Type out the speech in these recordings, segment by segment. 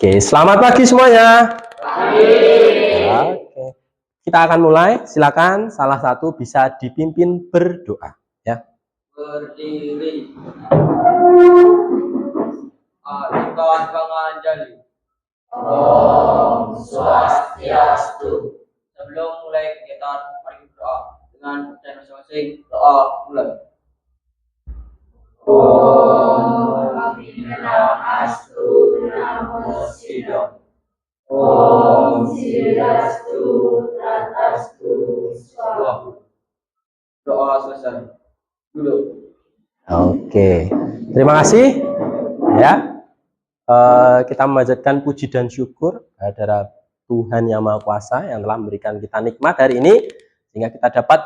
Oke, selamat pagi semuanya. Oke, kita akan mulai. Silakan salah satu bisa dipimpin berdoa, ya. Berdiri. Akan penganjali. Om Swastiastu. Sebelum mulai kegiatan, mari berdoa dengan percaya masing-masing. Doa mulai. Om Astu Namo Siddham. Om Sirastu Ratastu Swaha. Doa selesai. Dulu. Oke, terima kasih. Ya, kita memanjatkan puji dan syukur kehadirat Tuhan Yang Maha Kuasa yang telah memberikan kita nikmat hari ini sehingga kita dapat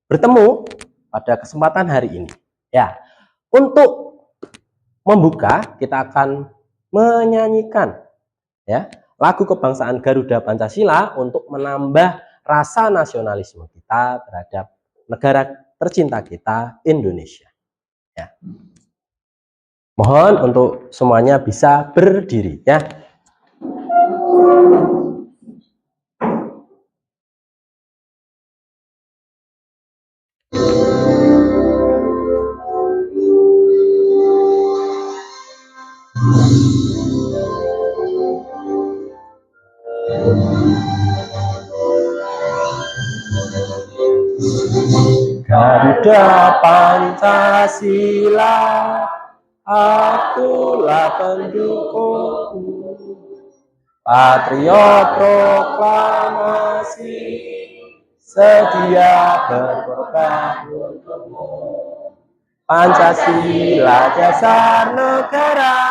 bertemu pada kesempatan hari ini. Ya, untuk membuka kita akan menyanyikan ya lagu kebangsaan Garuda Pancasila untuk menambah rasa nasionalisme kita terhadap negara tercinta kita, Indonesia. Ya. Mohon untuk semuanya bisa berdiri ya. Garuda Pancasila, akulah pendukungmu. Patriot proklamasi, sedia berkorban untukmu. Pancasila dasar negara,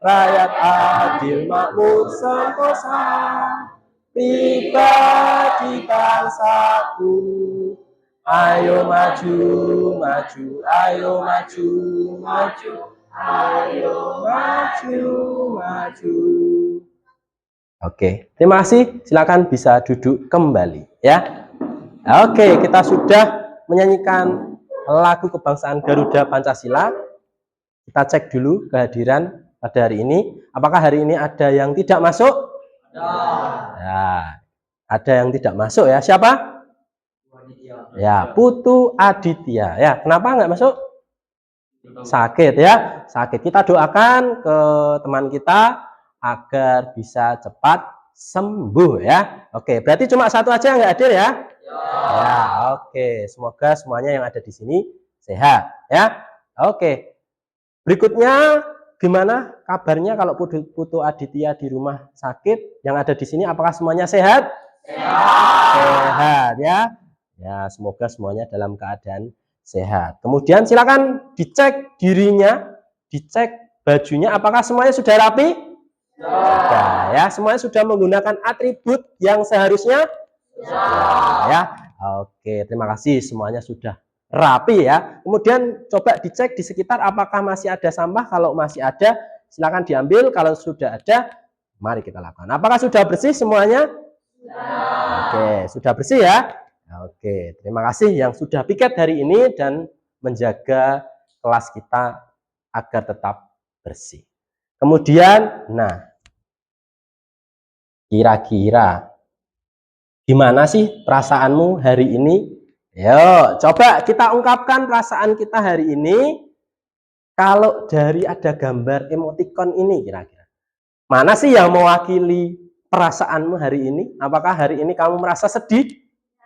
rakyat adil makmur sentosa, pribadi bangsaku. Ayo maju, maju, ayo maju, maju, ayo maju, maju. Oke, terima kasih. Silakan bisa duduk kembali ya. Oke, kita sudah menyanyikan lagu kebangsaan Garuda Pancasila. Kita cek dulu kehadiran pada hari ini. Apakah hari ini ada yang tidak masuk? Ya, ada yang tidak masuk ya. Siapa? Ya, Putu Aditya. Ya, kenapa nggak masuk? Sakit ya, sakit. Kita doakan ke teman kita agar bisa cepat sembuh ya. Oke, berarti cuma satu aja yang nggak hadir ya? Ya, oke. Semoga semuanya yang ada di sini sehat ya. Oke. Berikutnya gimana kabarnya kalau Putu Aditya di rumah sakit? Yang ada di sini apakah semuanya sehat? Sehat ya. Ya, semoga semuanya dalam keadaan sehat. Kemudian silakan dicek dirinya, dicek bajunya, apakah semuanya sudah rapi? Sudah ya, semuanya sudah menggunakan atribut yang seharusnya? Sudah ya. Oke, terima kasih semuanya sudah rapi ya. Kemudian coba dicek di sekitar apakah masih ada sampah. Kalau masih ada, silakan diambil. Kalau sudah ada, mari kita lakukan. Apakah sudah bersih semuanya? Oke, sudah bersih ya. Oke, terima kasih yang sudah piket hari ini dan menjaga kelas kita agar tetap bersih. Kemudian, nah, kira-kira gimana sih perasaanmu hari ini? Yo, coba kita ungkapkan perasaan kita hari ini. Kalau dari ada gambar emoticon ini kira-kira, mana sih yang mewakili perasaanmu hari ini? Apakah hari ini kamu merasa sedih?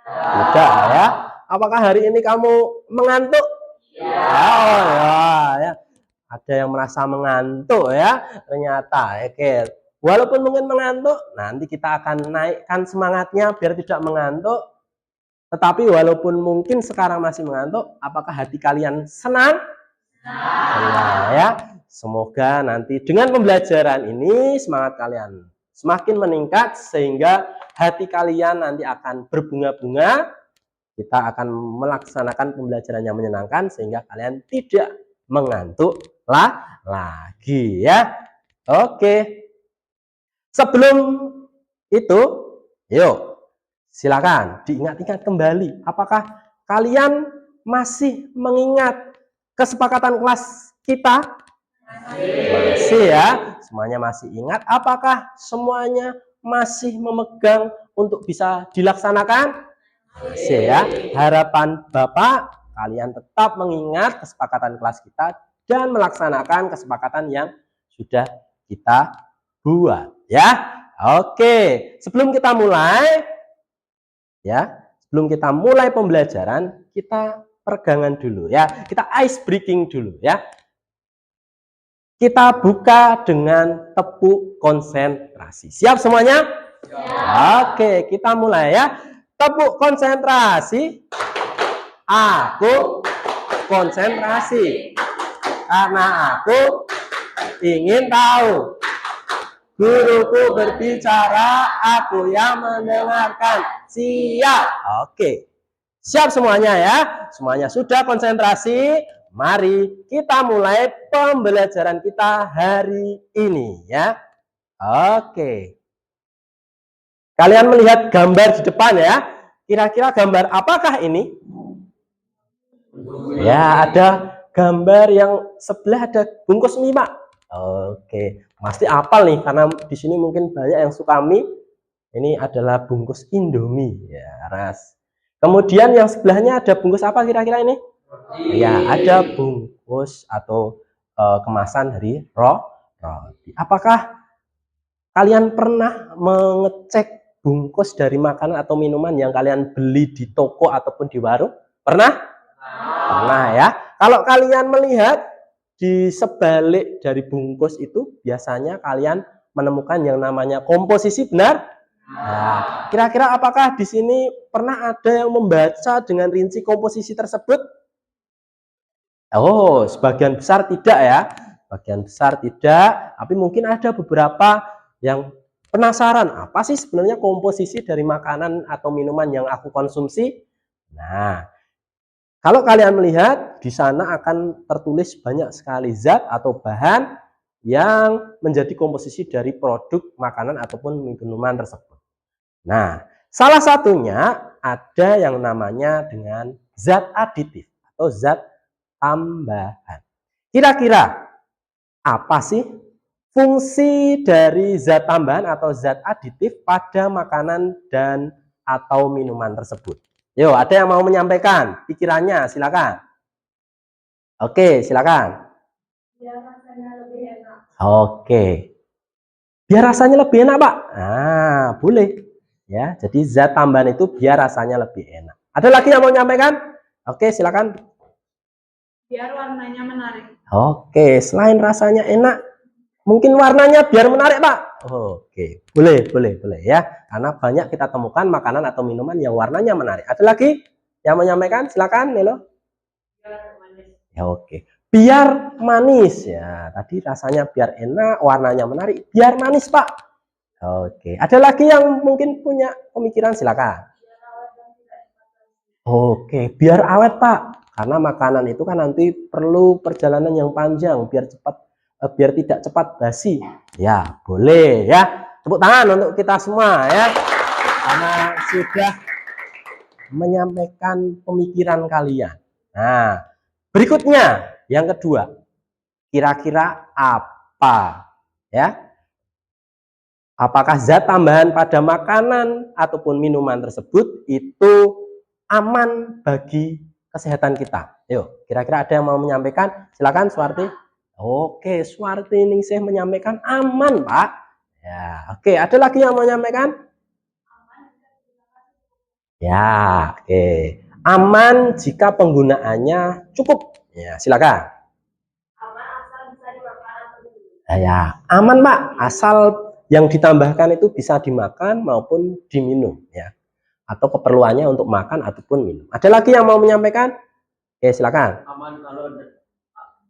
Tidak ya. Apakah hari ini kamu mengantuk? Ya. Ada yang merasa mengantuk ya. Ternyata oke. Walaupun mungkin mengantuk, nanti kita akan naikkan semangatnya biar tidak mengantuk. Tetapi walaupun mungkin sekarang masih mengantuk, apakah hati kalian senang? Senang ya. Semoga nanti dengan pembelajaran ini semangat kalian semakin meningkat sehingga hati kalian nanti akan berbunga-bunga. Kita akan melaksanakan pembelajaran yang menyenangkan sehingga kalian tidak mengantuk lagi ya. Oke. Sebelum itu, yuk silakan diingat-ingat kembali. Apakah kalian masih mengingat kesepakatan kelas kita Masih ya. Semuanya masih ingat? Apakah semuanya masih memegang untuk bisa dilaksanakan? Masih ya. Harapan Bapak, kalian tetap mengingat kesepakatan kelas kita dan melaksanakan kesepakatan yang sudah kita buat ya. Oke, sebelum kita mulai pembelajaran, kita peregangan dulu ya. Kita ice breaking dulu ya. Kita buka dengan tepuk konsentrasi. Siap semuanya? Ya. Oke, kita mulai ya. Tepuk konsentrasi. Aku konsentrasi. Karena aku ingin tahu. Guruku berbicara, aku yang mendengarkan. Siap. Oke. Siap semuanya ya. Semuanya sudah konsentrasi. Mari kita mulai pembelajaran kita hari ini ya. Oke. Kalian melihat gambar di depan ya. Kira-kira gambar apakah ini? Ya, ada gambar yang sebelah ada bungkus mie, Pak. Oke, pasti apal nih karena di sini mungkin banyak yang suka mie. Ini adalah bungkus Indomie ya, ras. Kemudian yang sebelahnya ada bungkus apa kira-kira ini? Ya, ada bungkus atau kemasan dari roti. Apakah kalian pernah mengecek bungkus dari makanan atau minuman yang kalian beli di toko ataupun di warung? Pernah? Pernah ya. Kalau kalian melihat di sebalik dari bungkus itu, biasanya kalian menemukan yang namanya komposisi, benar? Nah, kira-kira apakah di sini pernah ada yang membaca dengan rinci komposisi tersebut? Oh, sebagian besar tidak ya. Sebagian besar tidak, tapi mungkin ada beberapa yang penasaran, apa sih sebenarnya komposisi dari makanan atau minuman yang aku konsumsi? Nah, kalau kalian melihat, di sana akan tertulis banyak sekali zat atau bahan yang menjadi komposisi dari produk makanan ataupun minuman tersebut. Nah, salah satunya ada yang namanya dengan zat aditif atau zat tambahan. Kira-kira apa sih fungsi dari zat tambahan atau zat aditif pada makanan dan atau minuman tersebut? Yo, ada yang mau menyampaikan pikirannya, silakan. Oke, silakan. Biar rasanya lebih enak. Oke. Biar rasanya lebih enak, Pak. Nah, boleh. Ya, jadi zat tambahan itu biar rasanya lebih enak. Ada lagi yang mau menyampaikan? Oke, silakan. Biar warnanya menarik. Oke, selain rasanya enak, mungkin warnanya biar menarik, Pak. Oke, boleh ya. Karena banyak kita temukan makanan atau minuman yang warnanya menarik. Ada lagi yang menyampaikan? Silakan, Nelo. Biar manis. Ya, oke. Biar manis ya. Tadi rasanya biar enak, warnanya menarik, biar manis, Pak. Oke. Ada lagi yang mungkin punya pemikiran? Silakan. Oke, biar awet, Pak. Karena makanan itu kan nanti perlu perjalanan yang panjang biar tidak cepat basi. Ya, boleh ya. Tepuk tangan untuk kita semua ya. Karena sudah menyampaikan pemikiran kalian. Nah, berikutnya yang kedua. Kira-kira apa? Ya. Apakah zat tambahan pada makanan ataupun minuman tersebut itu aman bagi kesehatan kita? Yuk, kira-kira ada yang mau menyampaikan? Silakan, Suwarti. Oke, Suwarti Ningsih menyampaikan aman, Pak. Ya, oke. Ada lagi yang mau menyampaikan? Ya, oke. Aman jika penggunaannya cukup. Ya, silakan. Aman asal bisa dimakan atau diminum. Ya, aman, Pak. Asal yang ditambahkan itu bisa dimakan maupun diminum ya, atau keperluannya untuk makan ataupun minum. Ada lagi yang mau menyampaikan? Oke, silakan. Aman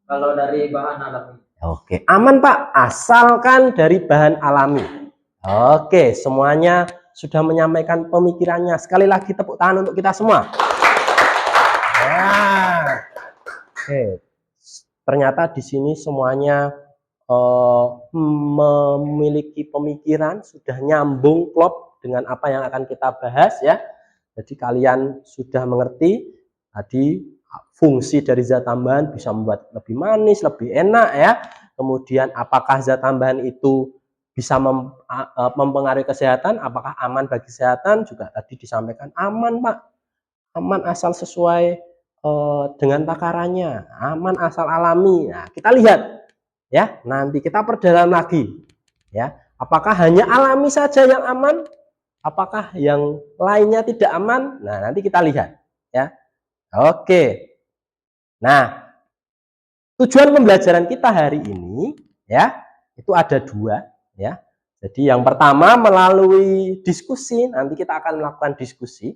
kalau dari bahan alami. Oke, aman, Pak, asalkan dari bahan alami. Oke, semuanya sudah menyampaikan pemikirannya. Sekali lagi tepuk tangan untuk kita semua. Ya. Oke, ternyata di sini semuanya memiliki pemikiran, sudah nyambung klop dengan apa yang akan kita bahas ya. Jadi kalian sudah mengerti tadi fungsi dari zat tambahan bisa membuat lebih manis, lebih enak ya. Kemudian apakah zat tambahan itu bisa mempengaruhi kesehatan, apakah aman bagi kesehatan, juga tadi disampaikan aman Pak, aman asal sesuai dengan takarannya, aman asal alami. Nah, kita lihat ya, nanti kita perdalam lagi ya, apakah hanya alami saja yang aman, apakah yang lainnya tidak aman. Nah, nanti kita lihat ya. Oke. Nah, tujuan pembelajaran kita hari ini ya, itu ada dua ya. Jadi yang pertama melalui diskusi, nanti kita akan melakukan diskusi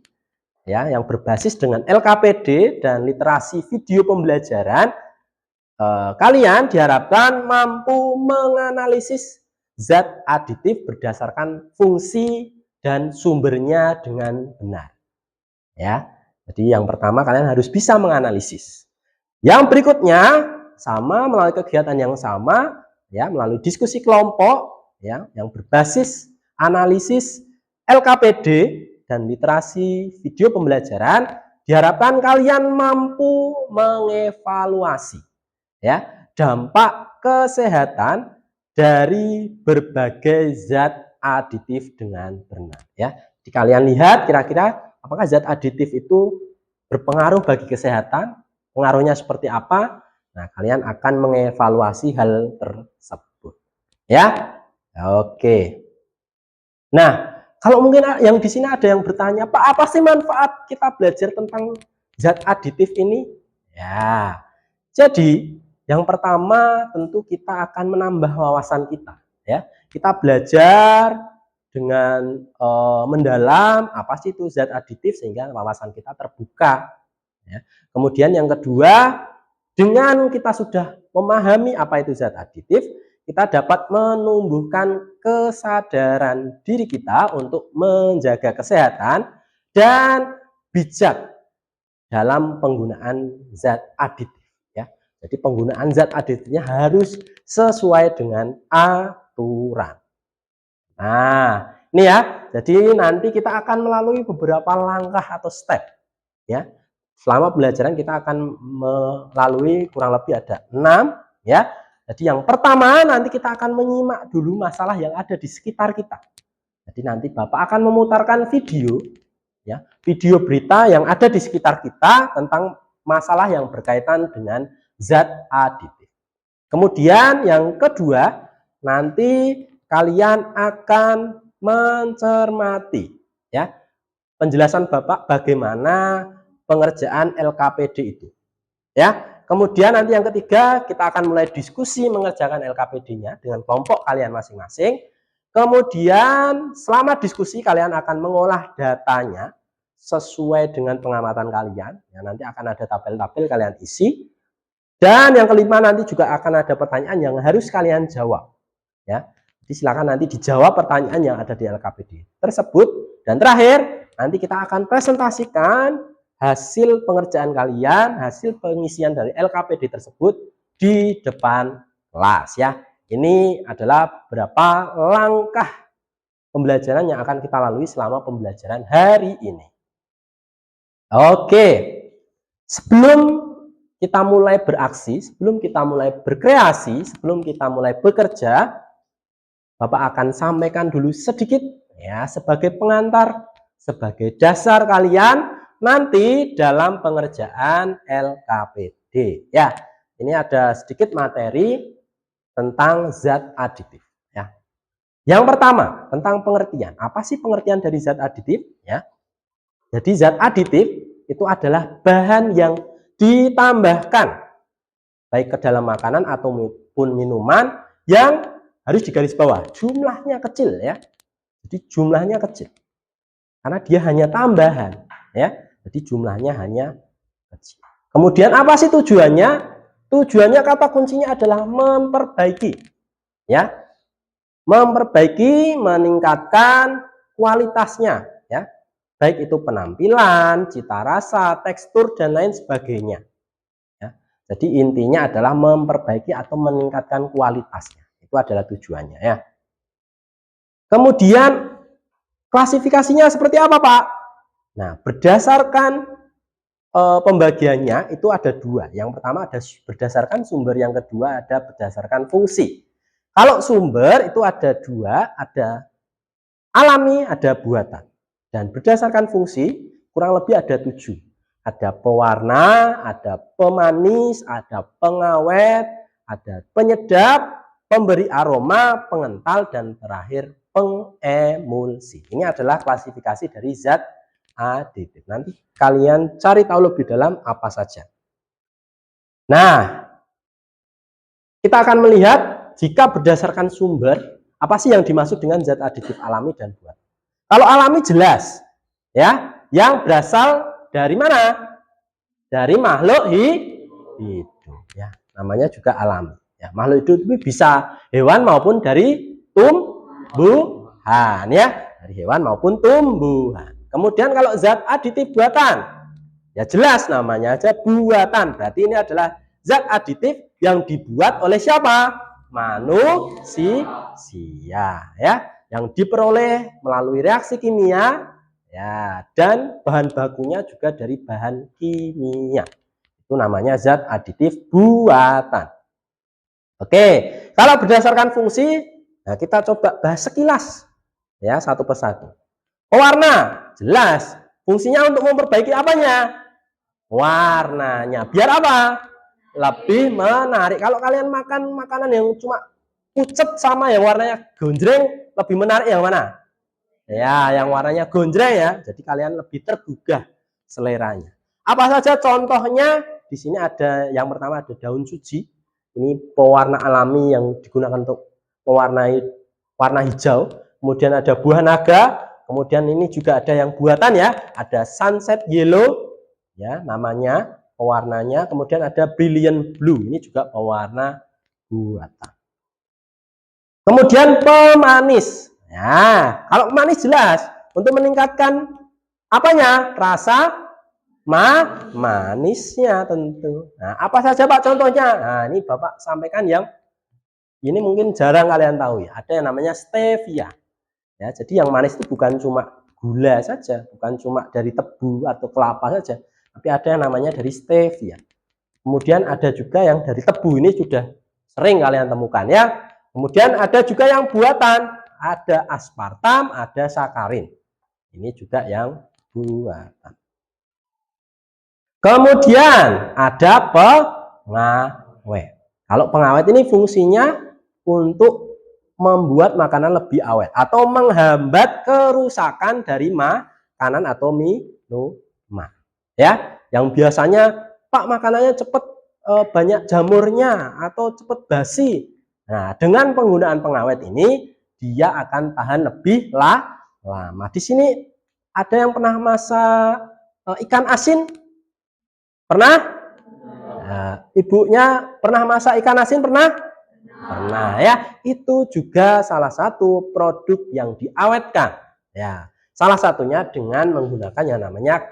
ya yang berbasis dengan LKPD dan literasi video pembelajaran. Kalian diharapkan mampu menganalisis zat aditif berdasarkan fungsi dan sumbernya dengan benar. Ya. Jadi yang pertama kalian harus bisa menganalisis. Yang berikutnya sama melalui kegiatan yang sama ya, melalui diskusi kelompok ya yang berbasis analisis LKPD dan literasi video pembelajaran, diharapkan kalian mampu mengevaluasi ya dampak kesehatan dari berbagai zat aditif dengan benar ya. Jadi kalian lihat kira-kira apakah zat aditif itu berpengaruh bagi kesehatan, pengaruhnya seperti apa. Nah, kalian akan mengevaluasi hal tersebut ya. Oke. Nah, kalau mungkin yang di sini ada yang bertanya, Pak, apa sih manfaat kita belajar tentang zat aditif ini? Ya, jadi yang pertama tentu kita akan menambah wawasan kita. Ya, kita belajar dengan mendalam apa sih itu zat aditif sehingga wawasan kita terbuka. Ya. Kemudian yang kedua, dengan kita sudah memahami apa itu zat aditif, kita dapat menumbuhkan kesadaran diri kita untuk menjaga kesehatan dan bijak dalam penggunaan zat aditif ya. Jadi penggunaan zat aditifnya harus sesuai dengan aturan. Nah, ini ya. Jadi nanti kita akan melalui beberapa langkah atau step ya. Selama pembelajaran kita akan melalui kurang lebih ada 6 ya. Jadi yang pertama nanti kita akan menyimak dulu masalah yang ada di sekitar kita. Jadi nanti Bapak akan memutarkan video ya, video berita yang ada di sekitar kita tentang masalah yang berkaitan dengan zat aditif. Kemudian yang kedua, nanti kalian akan mencermati ya penjelasan Bapak bagaimana pengerjaan LKPD itu. Ya. Kemudian nanti yang ketiga, kita akan mulai diskusi mengerjakan LKPD-nya dengan kelompok kalian masing-masing. Kemudian selama diskusi kalian akan mengolah datanya sesuai dengan pengamatan kalian. Ya, nanti akan ada tabel-tabel kalian isi. Dan yang kelima nanti juga akan ada pertanyaan yang harus kalian jawab. Ya, jadi silakan nanti dijawab pertanyaan yang ada di LKPD tersebut. Dan terakhir nanti kita akan presentasikan hasil pengerjaan kalian, hasil pengisian dari LKPD tersebut di depan kelas ya. Ini adalah beberapa langkah pembelajaran yang akan kita lalui selama pembelajaran hari ini. Oke, sebelum kita mulai beraksi, sebelum kita mulai berkreasi, sebelum kita mulai bekerja, Bapak akan sampaikan dulu sedikit ya sebagai pengantar, sebagai dasar kalian nanti dalam pengerjaan LKPD ya. Ini ada sedikit materi tentang zat aditif ya. Yang pertama tentang pengertian. Apa sih pengertian dari zat aditif ya? Jadi zat aditif itu adalah bahan yang ditambahkan baik ke dalam makanan ataupun minuman yang harus digaris bawah jumlahnya kecil ya. Jadi jumlahnya kecil karena dia hanya tambahan ya. Jadi jumlahnya hanya kecil. Kemudian apa sih tujuannya? Tujuannya kata kuncinya adalah memperbaiki. Ya. Memperbaiki, meningkatkan kualitasnya, ya. Baik itu penampilan, cita rasa, tekstur dan lain sebagainya. Ya. Jadi intinya adalah memperbaiki atau meningkatkan kualitasnya. Itu adalah tujuannya, ya. Kemudian klasifikasinya seperti apa, Pak? Nah, berdasarkan pembagiannya itu ada dua. Yang pertama ada berdasarkan sumber, yang kedua ada berdasarkan fungsi. Kalau sumber itu ada dua, ada alami, ada buatan. Dan berdasarkan fungsi kurang lebih ada 7. Ada pewarna, ada pemanis, ada pengawet, ada penyedap, pemberi aroma, pengental, dan terakhir pengemulsi. Ini adalah klasifikasi dari zat aditif. Nanti kalian cari tahu lebih dalam apa saja. Nah, kita akan melihat jika berdasarkan sumber, apa sih yang dimaksud dengan zat aditif alami dan buatan. Kalau alami jelas, ya, yang berasal dari mana? Dari makhluk hidup, ya, namanya juga alami. Ya, makhluk hidup itu bisa hewan maupun dari tumbuhan, ya, dari hewan maupun tumbuhan. Kemudian kalau zat aditif buatan, ya jelas namanya aja buatan. Berarti ini adalah zat aditif yang dibuat oleh siapa? Manusia, ya, yang diperoleh melalui reaksi kimia, ya, dan bahan bakunya juga dari bahan kimia. Itu namanya zat aditif buatan. Oke, kalau berdasarkan fungsi, nah kita coba bahas sekilas, ya, satu persatu. Pewarna, jelas. Fungsinya untuk memperbaiki apanya? Warnanya. Biar apa? Lebih menarik. Kalau kalian makan makanan yang cuma pucet sama yang warnanya gonjreng, lebih menarik yang mana? Ya, yang warnanya gonjreng, ya. Jadi kalian lebih tergugah seleranya. Apa saja contohnya? Di sini ada yang pertama ada daun suji. Ini pewarna alami yang digunakan untuk mewarnai warna hijau. Kemudian ada buah naga. Kemudian ini juga ada yang buatan, ya, ada sunset yellow, ya, namanya pewarnanya. Kemudian ada brilliant blue, ini juga pewarna buatan. Kemudian pemanis. Ya, kalau pemanis jelas untuk meningkatkan apanya? Rasa manisnya tentu. Nah, apa saja Pak contohnya? Nah, ini Bapak sampaikan yang ini mungkin jarang kalian tahu, ya. Ada yang namanya stevia. Ya, jadi yang manis itu bukan cuma gula saja, bukan cuma dari tebu atau kelapa saja, tapi ada yang namanya dari stevia. Kemudian ada juga yang dari tebu, ini sudah sering kalian temukan, ya. Kemudian ada juga yang buatan, ada aspartam, ada sakarin. Ini juga yang buatan. Kemudian ada pengawet. Kalau pengawet ini fungsinya untuk membuat makanan lebih awet atau menghambat kerusakan dari makanan atau minuman. Ya, yang biasanya Pak makanannya cepat banyak jamurnya atau cepat basi. Nah, dengan penggunaan pengawet ini dia akan tahan lebih lama. Di sini ada yang pernah masak ikan asin? Pernah? Nah, ibunya pernah masak ikan asin? Pernah? Pernah, ya. Itu juga salah satu produk yang diawetkan, ya. Salah satunya dengan menggunakan yang namanya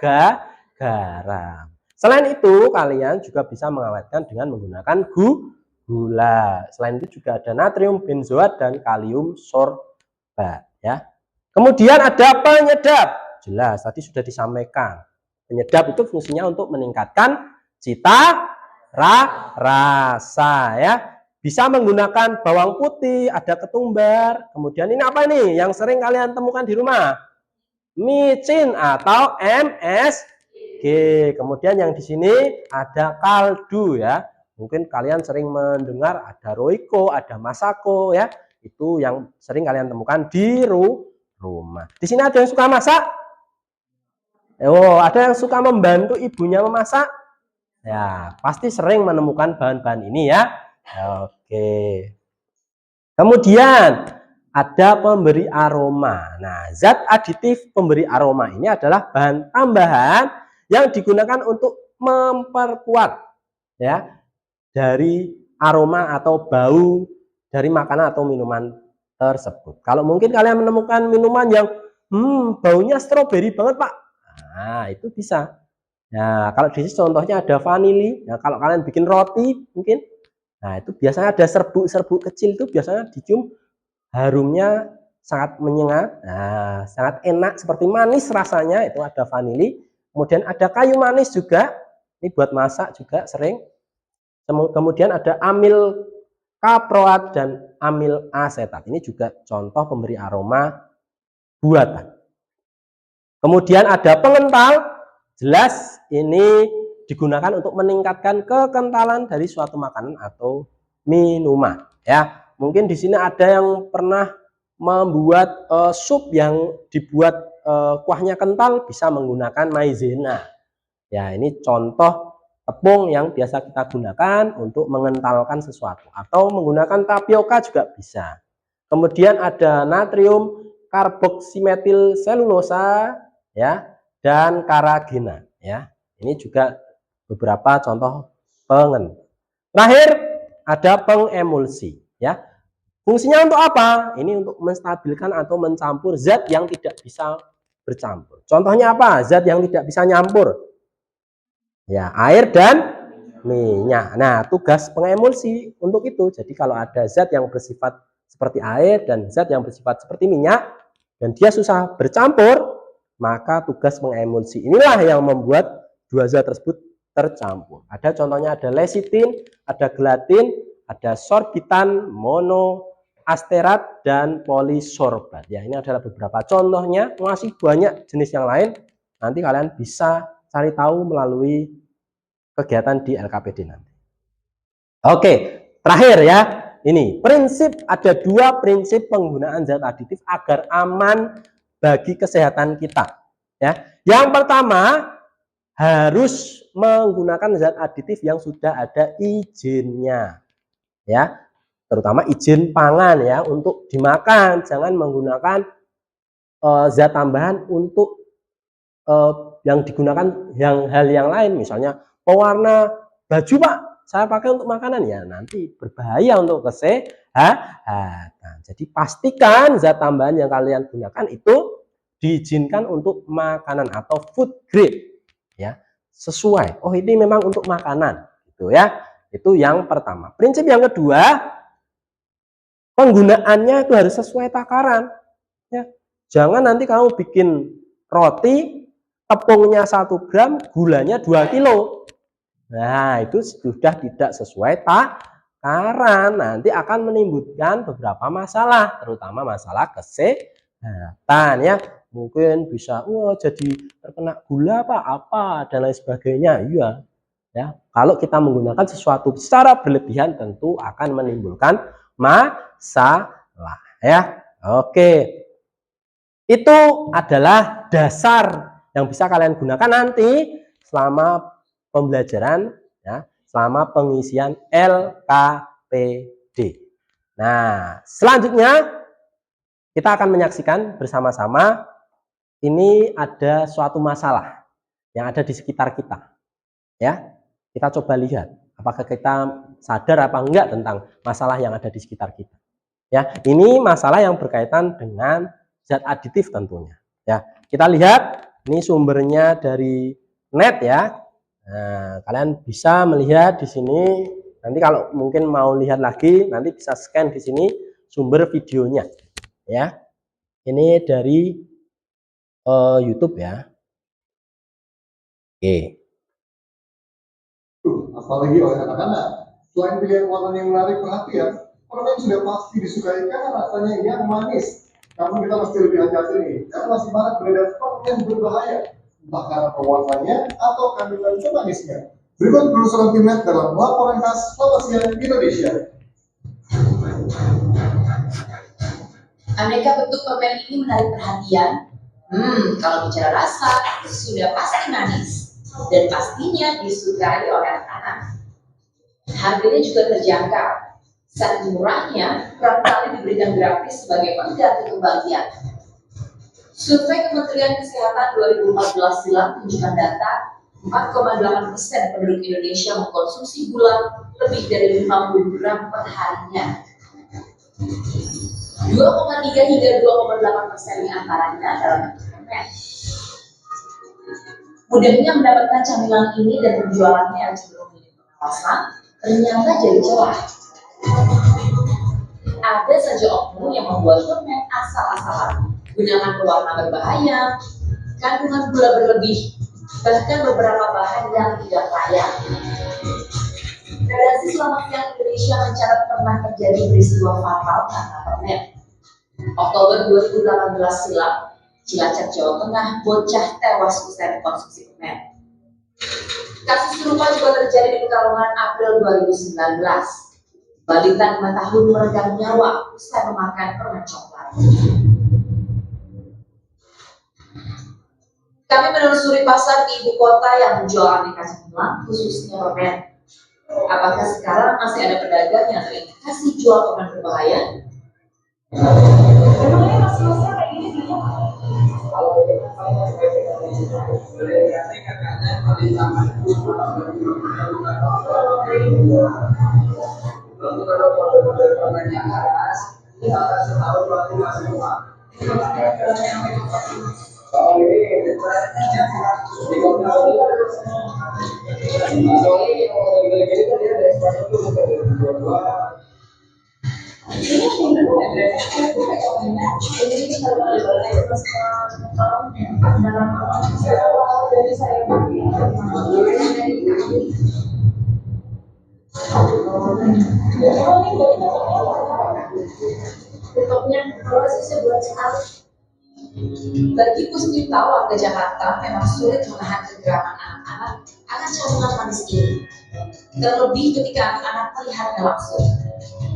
garam. Selain itu kalian juga bisa mengawetkan dengan menggunakan gula. Selain itu juga ada natrium benzoat dan kalium sorbat, ya. Kemudian ada penyedap. Jelas tadi sudah disampaikan. Penyedap itu fungsinya untuk meningkatkan cita rasa, ya. Bisa menggunakan bawang putih, ada ketumbar. Kemudian ini apa ini yang sering kalian temukan di rumah? Micin atau MSG. Kemudian yang di sini ada kaldu, ya. Mungkin kalian sering mendengar ada Royco, ada Masako, ya. Itu yang sering kalian temukan di rumah. Di sini ada yang suka masak? Oh, ada yang suka membantu ibunya memasak? Ya, pasti sering menemukan bahan-bahan ini, ya. Oke. Kemudian ada pemberi aroma. Nah, zat aditif pemberi aroma ini adalah bahan tambahan yang digunakan untuk memperkuat, ya, dari aroma atau bau dari makanan atau minuman tersebut. Kalau mungkin kalian menemukan minuman yang baunya stroberi banget, Pak. Nah, itu bisa. Nah, kalau di sini contohnya ada vanili. Nah, kalau kalian bikin roti mungkin, nah itu biasanya ada serbuk-serbuk kecil, itu biasanya dicium harumnya sangat menyengat, nah sangat enak, seperti manis rasanya, itu ada vanili. Kemudian ada kayu manis juga, ini buat masak juga sering. Kemudian ada amil kaproat dan amil asetat. Ini juga contoh pemberi aroma buatan. Kemudian ada pengental, jelas ini digunakan untuk meningkatkan kekentalan dari suatu makanan atau minuman. Ya, mungkin di sini ada yang pernah membuat sup yang dibuat kuahnya kental, bisa menggunakan maizena. Ya, ini contoh tepung yang biasa kita gunakan untuk mengentalkan sesuatu, atau menggunakan tapioka juga bisa. Kemudian ada natrium karboksimetil selulosa, ya, dan karagena. Ya, ini juga beberapa contoh pengental. Terakhir ada pengemulsi. Ya, fungsinya untuk apa? Ini untuk menstabilkan atau mencampur zat yang tidak bisa bercampur. Contohnya apa? Zat yang tidak bisa nyampur. Ya, air dan minyak. Nah, tugas pengemulsi untuk itu. Jadi kalau ada zat yang bersifat seperti air dan zat yang bersifat seperti minyak dan dia susah bercampur, maka tugas pengemulsi inilah yang membuat dua zat tersebut tercampur. Ada contohnya, ada lecitin, ada gelatin, ada sorbitan, monoasterat, dan polisorbat. Ya, ini adalah beberapa contohnya. Masih banyak jenis yang lain. Nanti kalian bisa cari tahu melalui kegiatan di LKPD nanti. Oke, terakhir ya. Ini prinsip, ada dua prinsip penggunaan zat aditif agar aman bagi kesehatan kita. Ya, yang pertama harus menggunakan zat aditif yang sudah ada izinnya. Ya, terutama izin pangan ya, untuk dimakan. Jangan menggunakan zat tambahan untuk yang digunakan hal yang lain, misalnya pewarna baju, Pak, saya pakai untuk makanan, ya nanti berbahaya untuk kesehatan. Jadi pastikan zat tambahan yang kalian gunakan itu diizinkan untuk makanan atau food grade, ya, sesuai. Oh, ini memang untuk makanan, gitu ya. Itu yang pertama. Prinsip yang kedua, penggunaannya itu harus sesuai takaran. Ya, jangan nanti kamu bikin roti, tepungnya 1 gram, gulanya 2 kilo. Nah, itu sudah tidak sesuai takaran. Nanti akan menimbulkan beberapa masalah, terutama masalah kesehatan ya. Mungkin bisa jadi terkena gula Pak, apa dan lain sebagainya. Iya. Ya, kalau kita menggunakan sesuatu secara berlebihan tentu akan menimbulkan masalah ya. Oke. Itu adalah dasar yang bisa kalian gunakan nanti selama pembelajaran ya, selama pengisian LKPD. Nah, selanjutnya kita akan menyaksikan bersama-sama. Ini ada suatu masalah yang ada di sekitar kita. Ya, kita coba lihat apakah kita sadar apa enggak tentang masalah yang ada di sekitar kita. Ya, ini masalah yang berkaitan dengan zat aditif tentunya. Ya, kita lihat ini sumbernya dari net ya. Nah, kalian bisa melihat di sini. Nanti kalau mungkin mau lihat lagi, nanti bisa scan di sini sumber videonya. Ya, ini dari YouTube ya. Oke. Apalagi oleh anak-anak. Selain pilihan warna yang menarik perhatian, permen sudah pasti disukai karena rasanya yang manis. Namun kita mesti lebih hati-hati nih, karena masih banyak beredar permen berbahaya, entah karena pewarnanya atau kandungan pemanisnya. Berikut penelusuran tim net dalam laporan khas Selamat Siang Indonesia. Aneka bentuk permen ini menarik perhatian. Kalau bicara rasa, sudah pasti manis dan pastinya disukai oleh anak-anak. Harganya juga terjangkau. Saking murahnya, kerap kali diberikan gratis sebagai pengganti kembalian. Survei Kementerian Kesehatan 2014 silam menunjukkan data 4,8% penduduk Indonesia mengkonsumsi gula lebih dari 50 gram per harinya. 2,3 hingga 2,8% diantaranya dalam bentuk permen. Mudahnya mendapatkan camilan ini dan penjualannya yang cenderung minim pengawasan ternyata jadi celah. Ada saja oknum yang membuat permen asal-asalan, gunakan pewarna berbahaya, kandungan gula berlebih, bahkan beberapa bahan yang tidak layak. Redaksi Selamat Siang Indonesia mencatat pernah terjadi peristiwa fatal karena permen. Oktober 2018 silam, Cilacap, Jawa Tengah, bocah tewas usai konsumsi permen. Kasus serupa juga terjadi di Pekalongan April 2019. Balita 5 tahun meregang nyawa usai memakan permen coklat. Kami menelusuri pasar di ibu kota yang menjual aneka cemilan, khususnya permen. Apakah sekarang masih ada pedagang yang terindikasi jual permen berbahaya? Memangnya mas-masnya kayak gini sih? Bagi Puspita warga Jakarta memang sulit menahan kegeraman anak-anak akan camilan manis ini. Terlebih ketika anak-anak melihatnya langsung.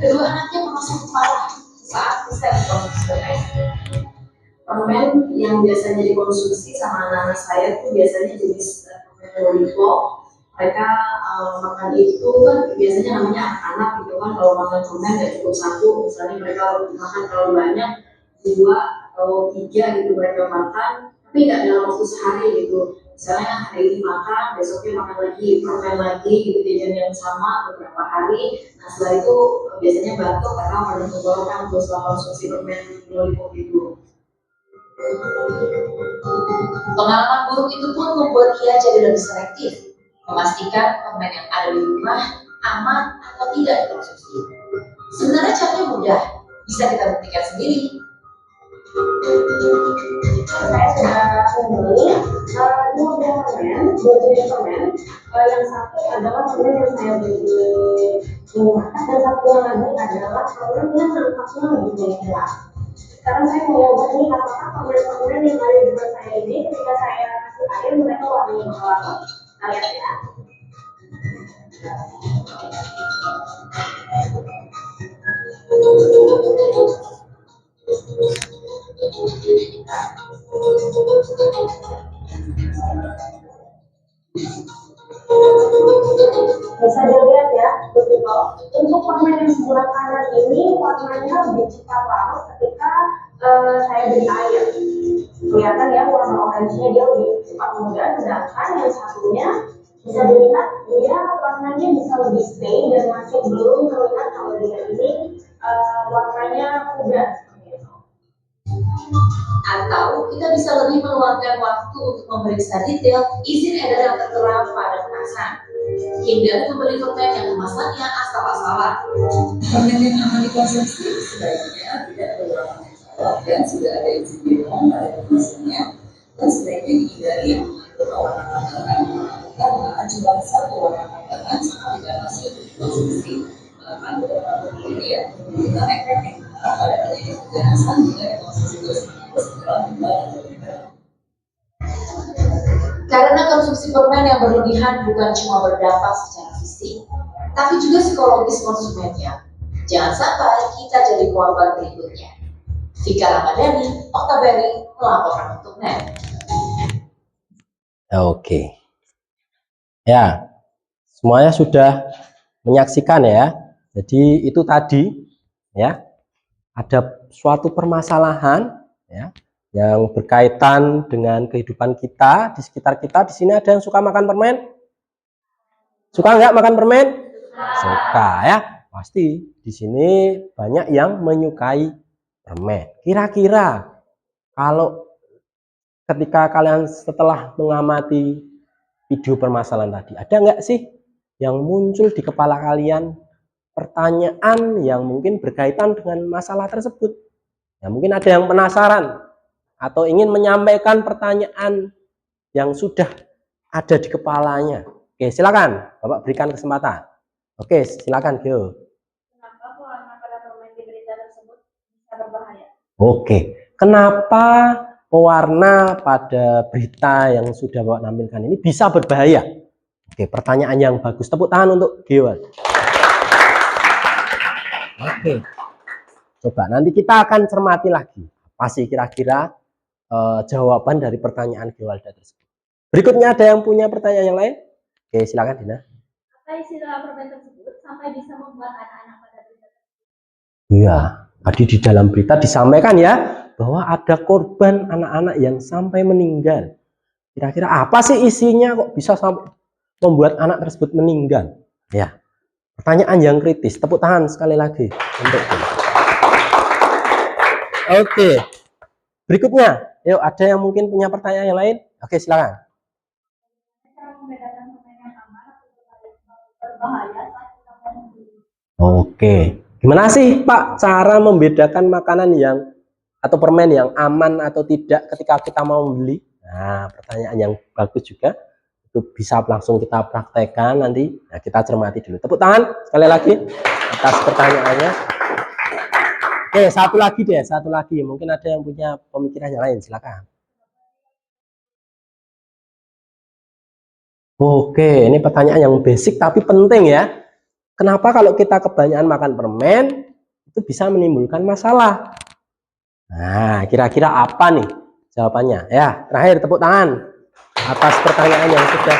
Kedua anaknya merasa parah saat selesai konsumsi permen. Permen yang biasanya dikonsumsi sama anak-anak saya itu biasanya jenis permen lollipop. Mereka makan itu kan biasanya namanya anak-anak gitu kan, kalau makan permen nggak cukup satu, misalnya mereka makan terlalu banyak, 2 atau 3 gitu mereka makan, tapi nggak dalam waktu sehari gitu. Misalnya hari ini makan, besoknya makan lagi permen lagi gitu, jajan yang sama beberapa hari. Nah setelah itu biasanya batuk karena pada tenggorokan terus konsumsi permen lollipop itu. Pengalaman buruk itu pun membuat ia jadi lebih selektif, memastikan permen yang ada di rumah aman atau tidak dikonsumsi. Sebenarnya caranya mudah, bisa kita buktikan sendiri. Saya sudah membeli 2 buah permen, 2 jenis permen. Yang satu adalah permen yang saya beli di rumah, dan satunya lagi adalah permen yang nampaknya lebih jelas. Sekarang saya mau coba nih apakah permen-permen yang ada di depan saya ini ketika saya kasih air mereka warnanya bakal apa? Kita lihat ya. Bisa dilihat ya, begitu. Untuk permen yang sebelah kanan ini warnanya lebih cepat larut ketika saya beri air. Kelihatan ya warna orange-nya dia lebih cepat memudar, sedangkan yang satunya bisa dilihat dia warnanya bisa lebih stay dan masih belum terlihat kalau dia ini warnanya muda. Atau kita bisa lebih meluangkan waktu untuk memeriksa detail izin edar yang tertera pada kemasan. Hindari membeli permen yang kemasannya asal-asalan. Permen yang aman dikonsumsi sebaiknya tidak berulang masalah dan sudah ada izin minum pada kemasannya, dan sebaiknya dihindari yang mengandung warna tambahan karena jumlah besar warna tambahan sama tidak masih untuk dikonsumsi. Bahkan beberapa penelitian menunjukkan efek yang pada adanya keganasan jika dikonsumsi terus setelah kembali. Karena konsumsi permen yang berlebihan bukan cuma berdampak secara fisik, tapi juga psikologis konsumennya. Jangan sampai kita jadi korban berikutnya. Vika Ramadhani, Oktaberi, melaporkan untuk NET. Oke. Ya, semuanya sudah menyaksikan ya. Jadi itu tadi ya, ada suatu permasalahan ya yang berkaitan dengan kehidupan kita di sekitar kita. Di sini ada yang suka makan permen? Suka nggak makan permen? Suka ya. Pasti di sini banyak yang menyukai permen. Kira-kira kalau ketika kalian setelah mengamati video permasalahan tadi, ada nggak sih yang muncul di kepala kalian pertanyaan yang mungkin berkaitan dengan masalah tersebut? Ya mungkin ada yang penasaran atau ingin menyampaikan pertanyaan yang sudah ada di kepalanya. Oke, silakan Bapak berikan kesempatan. Oke, silakan Geo. Kenapa pewarna pada permen di berita tersebut bisa berbahaya? Oke, kenapa pewarna pada berita yang sudah Bapak tampilkan ini bisa berbahaya? Oke, pertanyaan yang bagus. Tepuk tangan untuk Geo. Oke, coba nanti kita akan cermati lagi. Apa sih kira-kira jawaban dari pertanyaan Gewalda tersebut? Berikutnya ada yang punya pertanyaan yang lain? Oke, silakan Dina. Apa isi dalam permen tersebut sampai bisa membuat anak-anak pada berita tersebut? Iya, tadi di dalam berita disampaikan ya bahwa ada korban anak-anak yang sampai meninggal. Kira-kira apa sih isinya kok bisa sampai membuat anak tersebut meninggal? Ya, pertanyaan yang kritis. Tepuk tangan sekali lagi untuk Dina. Oke, berikutnya, yuk ada yang mungkin punya pertanyaan yang lain? Oke, silakan. Cara membedakan permen yang aman atau berbahaya saat kita mau membeli? Oke, gimana sih Pak cara membedakan makanan yang atau permen yang aman atau tidak ketika kita mau membeli? Nah, pertanyaan yang bagus juga. Itu bisa langsung kita praktekkan nanti. Nah, kita cermati dulu. Tepuk tangan sekali lagi atas pertanyaannya. Oke, satu lagi deh, satu lagi. Mungkin ada yang punya pemikiran yang lain, silakan. Oke, ini pertanyaan yang basic tapi penting ya. Kenapa kalau kita kebanyakan makan permen itu bisa menimbulkan masalah? Nah, kira-kira apa nih jawabannya? Ya, terakhir tepuk tangan atas pertanyaan yang sudah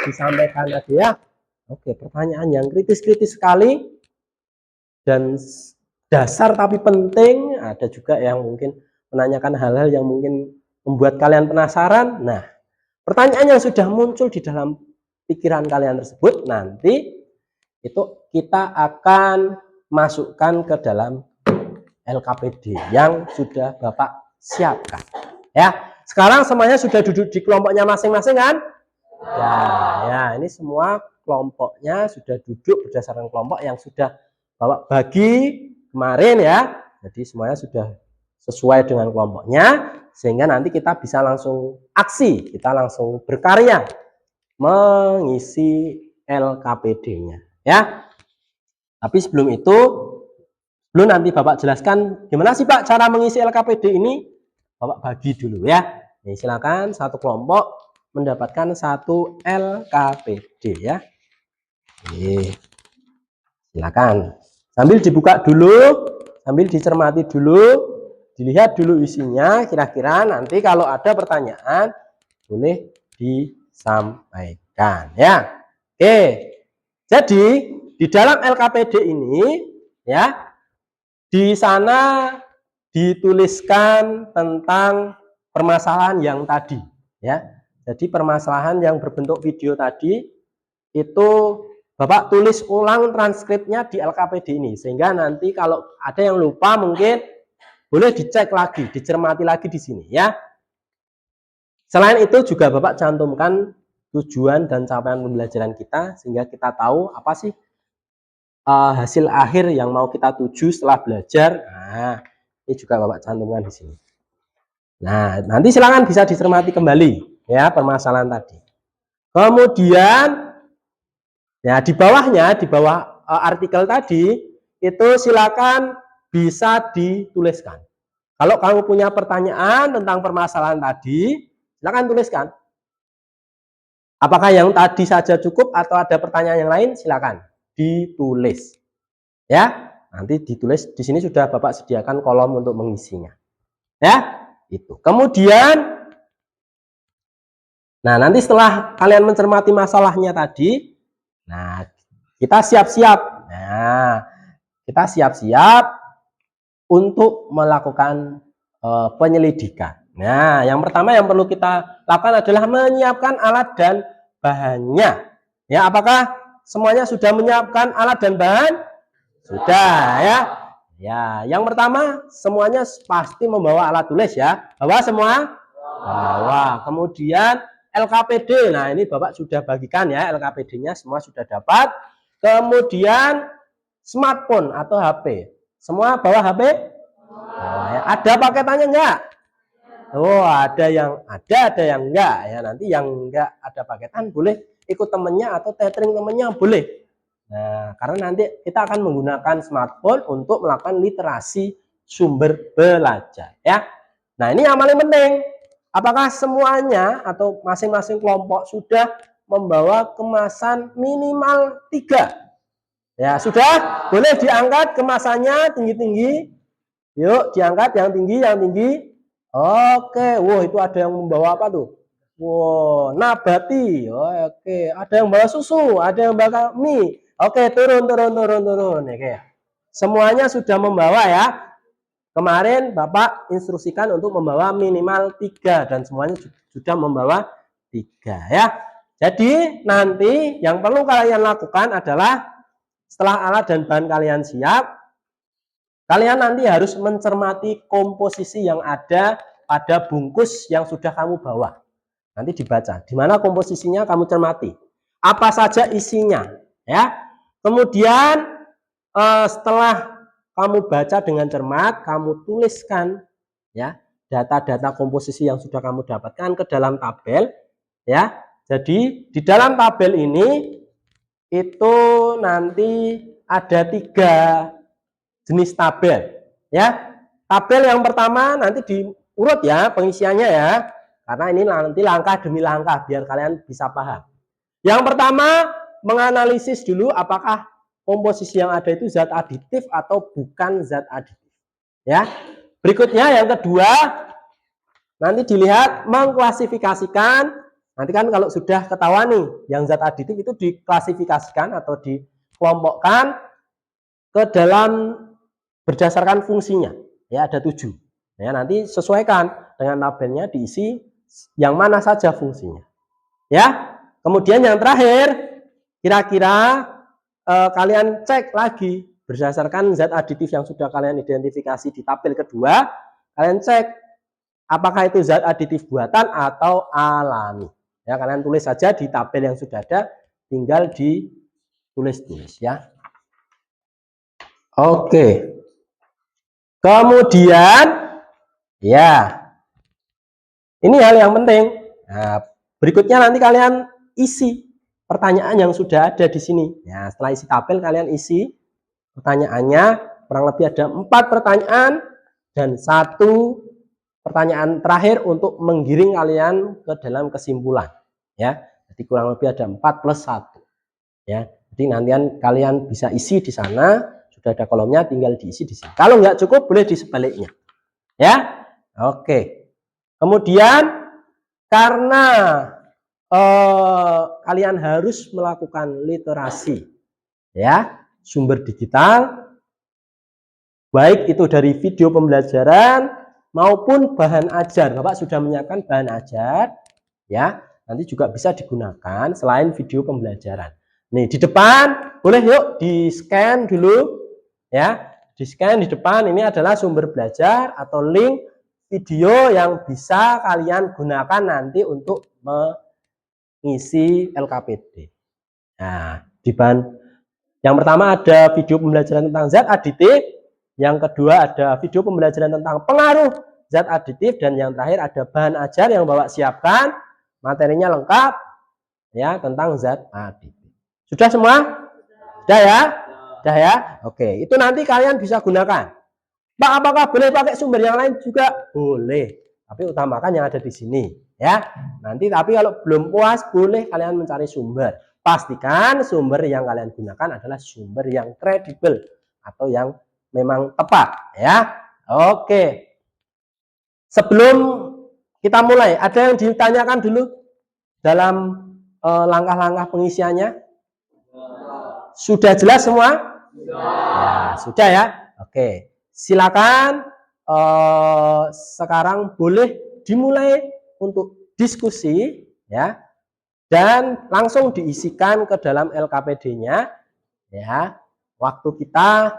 disampaikan tadi ya. Oke, pertanyaan yang kritis-kritis sekali dan dasar tapi penting. Ada juga yang mungkin menanyakan hal-hal yang mungkin membuat kalian penasaran. Nah, pertanyaan yang sudah muncul di dalam pikiran kalian tersebut nanti itu kita akan masukkan ke dalam LKPD yang sudah Bapak siapkan. Ya, sekarang semuanya sudah duduk di kelompoknya masing-masing kan? Ya, ini semua kelompoknya sudah duduk berdasarkan kelompok yang sudah Bapak bagi kemarin ya. Jadi semuanya sudah sesuai dengan kelompoknya sehingga nanti kita bisa langsung aksi, kita langsung berkarya mengisi LKPD-nya ya. Tapi sebelum itu, belum nanti Bapak jelaskan gimana sih Pak cara mengisi LKPD ini, Bapak bagi dulu ya. Nih, silakan satu kelompok mendapatkan satu LKPD ya. Nih, silakan. Sambil dibuka dulu, sambil dicermati dulu, dilihat dulu isinya. Kira-kira nanti kalau ada pertanyaan boleh disampaikan ya. Oke. Jadi di dalam LKPD ini ya, di sana dituliskan tentang permasalahan yang tadi ya. Jadi permasalahan yang berbentuk video tadi itu Bapak tulis ulang transkripnya di LKPD ini sehingga nanti kalau ada yang lupa mungkin boleh dicek lagi, dicermati lagi di sini ya. Selain itu juga Bapak cantumkan tujuan dan capaian pembelajaran kita sehingga kita tahu apa sih hasil akhir yang mau kita tuju setelah belajar. Nah, ini juga Bapak cantumkan di sini. Nah, nanti silakan bisa dicermati kembali ya permasalahan tadi. Kemudian ya di bawahnya, di bawah artikel tadi itu silakan bisa dituliskan. Kalau kamu punya pertanyaan tentang permasalahan tadi, silakan tuliskan. Apakah yang tadi saja cukup atau ada pertanyaan yang lain? Silakan ditulis. Ya, nanti ditulis di sini sudah Bapak sediakan kolom untuk mengisinya. Ya, itu. Kemudian nah, nanti setelah kalian mencermati masalahnya tadi, nah, kita siap-siap. Nah, kita siap-siap untuk melakukan penyelidikan. Nah, yang pertama yang perlu kita lakukan adalah menyiapkan alat dan bahannya. Ya, apakah semuanya sudah menyiapkan alat dan bahan? Sudah ya. Ya, yang pertama semuanya pasti membawa alat tulis ya. Bawa semua? Bawa. Kemudian LKPD. Nah, ini Bapak sudah bagikan ya LKPD-nya semua sudah dapat. Kemudian smartphone atau HP. Semua bawa HP? Bawa ya. Ada paketannya enggak? Oh, ada yang ada yang enggak ya. Nanti yang enggak ada paketan boleh ikut temennya atau tethering temennya boleh. Nah, karena nanti kita akan menggunakan smartphone untuk melakukan literasi sumber belajar ya. Nah, ini yang paling penting. Apakah semuanya atau masing-masing kelompok sudah membawa kemasan minimal 3? Ya, sudah? Boleh diangkat kemasannya tinggi-tinggi. Yuk, diangkat yang tinggi, yang tinggi. Oke, wow itu ada yang membawa apa tuh? Wow, nabati. Oh, oke, ada yang bawa susu, ada yang bawa mie. Oke, turun. Oke. Semuanya sudah membawa ya. Kemarin Bapak instruksikan untuk membawa minimal 3 dan semuanya sudah membawa 3 ya. Jadi nanti yang perlu kalian lakukan adalah setelah alat dan bahan kalian siap, kalian nanti harus mencermati komposisi yang ada pada bungkus yang sudah kamu bawa. Nanti dibaca. Di mana komposisinya kamu cermati. Apa saja isinya, ya. Kemudian setelah kamu baca dengan cermat, kamu tuliskan ya data-data komposisi yang sudah kamu dapatkan ke dalam tabel, ya. Jadi di dalam tabel ini itu nanti ada 3 jenis tabel ya. Tabel yang pertama nanti diurut ya pengisiannya ya, karena ini nanti langkah demi langkah biar kalian bisa paham. Yang pertama menganalisis dulu apakah komposisi yang ada itu zat aditif atau bukan zat aditif ya. Berikutnya yang kedua nanti dilihat mengklasifikasikan. Nanti kan kalau sudah ketahuan nih yang zat aditif itu diklasifikasikan atau dikelompokkan ke dalam berdasarkan fungsinya ya, ada 7 ya. Nanti sesuaikan dengan tabelnya, diisi yang mana saja fungsinya ya. Kemudian yang terakhir kira-kira kalian cek lagi berdasarkan zat aditif yang sudah kalian identifikasi di tabel kedua, kalian cek apakah itu zat aditif buatan atau alami ya. Kalian tulis saja di tabel yang sudah ada, tinggal ditulis ya. Oke. Kemudian ya, ini hal yang penting. Nah, berikutnya nanti kalian isi pertanyaan yang sudah ada di sini. Ya, setelah isi tabel kalian isi pertanyaannya, kurang lebih ada 4 pertanyaan dan 1 pertanyaan terakhir untuk menggiring kalian ke dalam kesimpulan. Ya, jadi kurang lebih ada 4 plus 1. Ya, jadi nanti kalian bisa isi di sana. Sudah ada kolomnya, tinggal diisi di sini. Kalau nggak cukup, boleh di sebaliknya. Ya, oke. Kemudian karena kalian harus melakukan literasi, ya, sumber digital, baik itu dari video pembelajaran maupun bahan ajar. Bapak sudah menyiapkan bahan ajar, ya, nanti juga bisa digunakan selain video pembelajaran. Nih di depan, boleh yuk di scan dulu. Ya, di scan di depan ini adalah sumber belajar atau link video yang bisa kalian gunakan nanti untuk mengisi LKPD. Nah, di bahan yang pertama ada video pembelajaran tentang zat aditif, yang kedua ada video pembelajaran tentang pengaruh zat aditif, dan yang terakhir ada bahan ajar yang Bapak siapkan, materinya lengkap ya tentang zat aditif. Sudah semua? Sudah ya? Sudah ya? Oke, itu nanti kalian bisa gunakan. Pak, apakah boleh pakai sumber yang lain juga? Boleh, tapi utamakan yang ada di sini ya. Nanti tapi kalau belum puas, boleh kalian mencari sumber. Pastikan sumber yang kalian gunakan adalah sumber yang kredibel atau yang memang tepat ya. Oke. Sebelum kita mulai, ada yang ditanyakan dulu dalam langkah-langkah pengisiannya? Sudah jelas semua? Ya, sudah ya. Oke, silakan sekarang boleh dimulai untuk diskusi ya, dan langsung diisikan ke dalam LKPD-nya ya. Waktu kita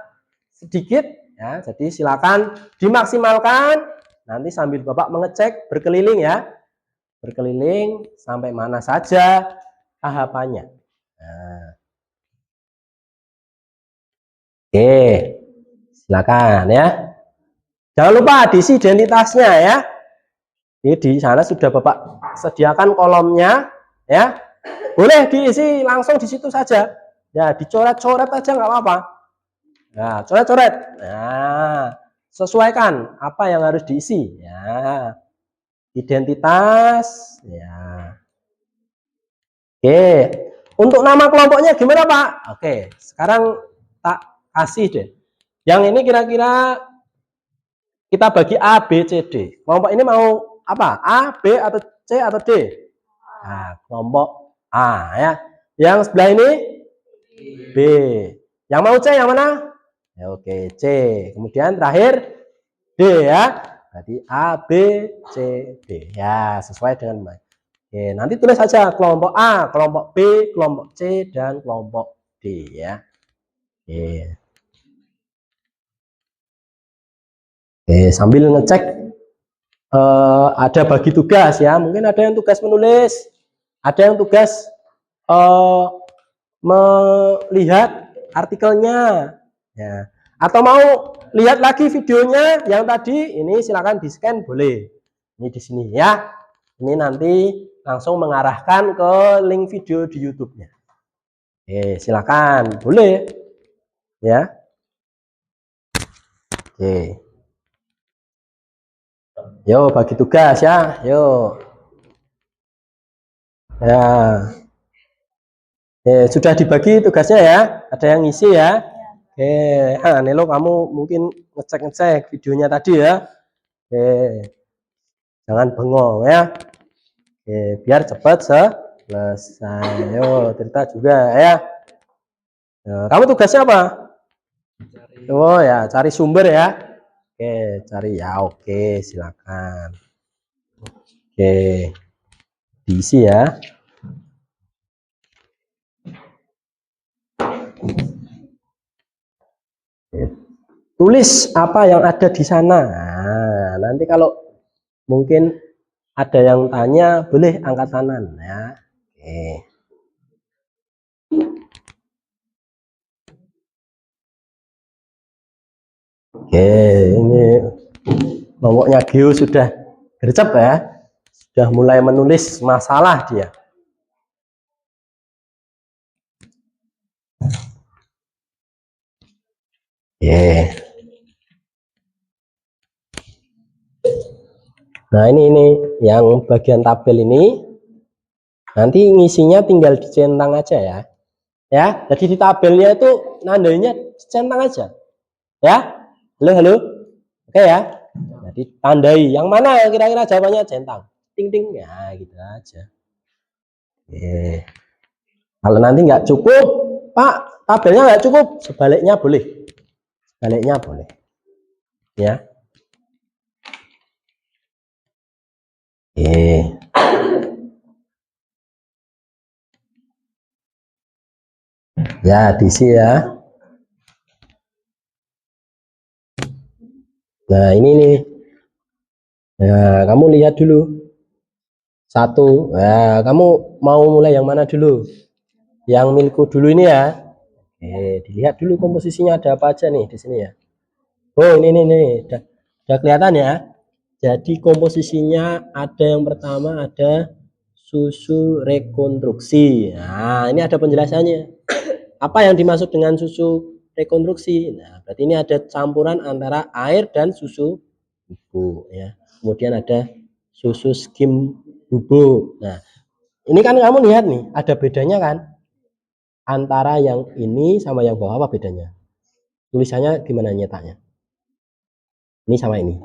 sedikit ya, jadi silakan dimaksimalkan. Nanti sambil Bapak mengecek berkeliling ya, berkeliling sampai mana saja tahapannya. Nah. Oke, silakan ya. Jangan lupa diisi identitasnya ya. Ini di sana sudah Bapak sediakan kolomnya, ya. Boleh diisi langsung di situ saja. Ya, dicoret-coret aja nggak apa-apa. Nah, coret-coret. Nah, sesuaikan apa yang harus diisi. Ya, identitas. Ya. Oke. Untuk nama kelompoknya gimana Pak? Oke, sekarang tak kasih deh. Yang ini kira-kira kita bagi A, B, C, D. Kelompok ini mau apa? A, B, atau C, atau D? Nah, kelompok A ya. Yang sebelah ini B. Yang mau C yang mana? Ya, oke, C. Kemudian terakhir D ya. Berarti A, B, C, D. Ya, sesuai dengan baik. Oke, nanti tulis saja kelompok A, kelompok B, kelompok C, dan kelompok D ya. Oke. Oke, sambil ngecek ada bagi tugas ya. Mungkin ada yang tugas menulis, ada yang tugas melihat artikelnya ya. Atau mau lihat lagi videonya yang tadi, ini silakan di-scan boleh. Ini di sini ya. Ini nanti langsung mengarahkan ke link video di YouTube-nya. Oke, silakan, boleh ya. Oke. Yo, bagi tugas ya. Yo. Ya. Sudah dibagi tugasnya ya. Ada yang ngisi ya. Oke, Nelo kamu mungkin ngecek-ngecek videonya tadi ya. Oke. Jangan bengong ya. Oke, biar cepat selesai. Yo, cerita juga ya. Nah, kamu tugasnya apa? Oh ya, cari sumber ya. Oke, cari ya. Oke, silakan. Oke, diisi ya. Tulis apa yang ada di sana. Nah, nanti kalau mungkin ada yang tanya, boleh angkat tangan ya. Oke. Oke, ini kelompoknya Geo sudah gercep ya. Sudah mulai menulis masalah dia. Oke. Nah, ini yang bagian tabel ini nanti ngisinya tinggal dicentang aja ya. Ya, jadi di tabelnya itu nandainya centang aja. Ya. Halo, halo. Oke ya. Jadi tandai yang mana kira-kira jawabannya centang. Ting ting ya, gitu aja. Oke. Kalau nanti nggak cukup, Pak, tabelnya nggak cukup, sebaliknya boleh. Sebaliknya boleh. Ya. Oke. Ya, diisi ya. Nah, ini nih. Nah, kamu lihat dulu. Satu. Nah, kamu mau mulai yang mana dulu? Yang milikku dulu ini ya. Oke, dilihat dulu komposisinya ada apa aja nih di sini ya. Oh, ini. Udah kelihatan ya. Jadi komposisinya ada yang pertama ada susu rekonstruksi. Nah, ini ada penjelasannya. Apa yang dimaksud dengan susu rekonstruksi? Nah, berarti ini ada campuran antara air dan susu bubuk ya. Kemudian ada susu skim bubuk. Nah, ini kan kamu lihat nih, ada bedanya kan? Antara yang ini sama yang bawah apa bedanya? Tulisannya gimana nyetaknya? Ini sama ini.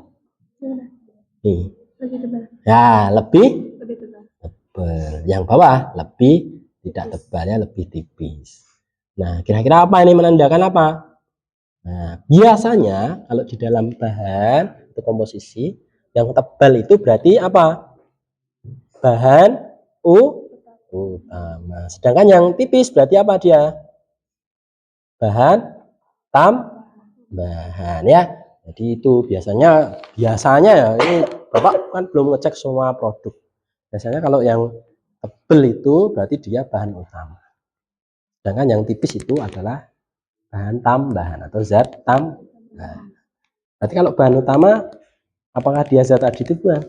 Nih. Lebih tebal. Ya, lebih tebal. Yang bawah lebih tidak tebalnya lebih tipis. Nah, kira-kira apa ini menandakan apa? Nah, biasanya kalau di dalam bahan atau komposisi yang tebal itu berarti apa? Bahan utama. Sedangkan yang tipis berarti apa dia? Bahan tambahan ya. Jadi itu biasanya ya ini Bapak kan belum ngecek semua produk. Biasanya kalau yang tebal itu berarti dia bahan utama. Sedangkan yang tipis itu adalah bahan tambahan atau zat tambahan. Berarti kalau bahan utama apakah dia zat aditif bukan?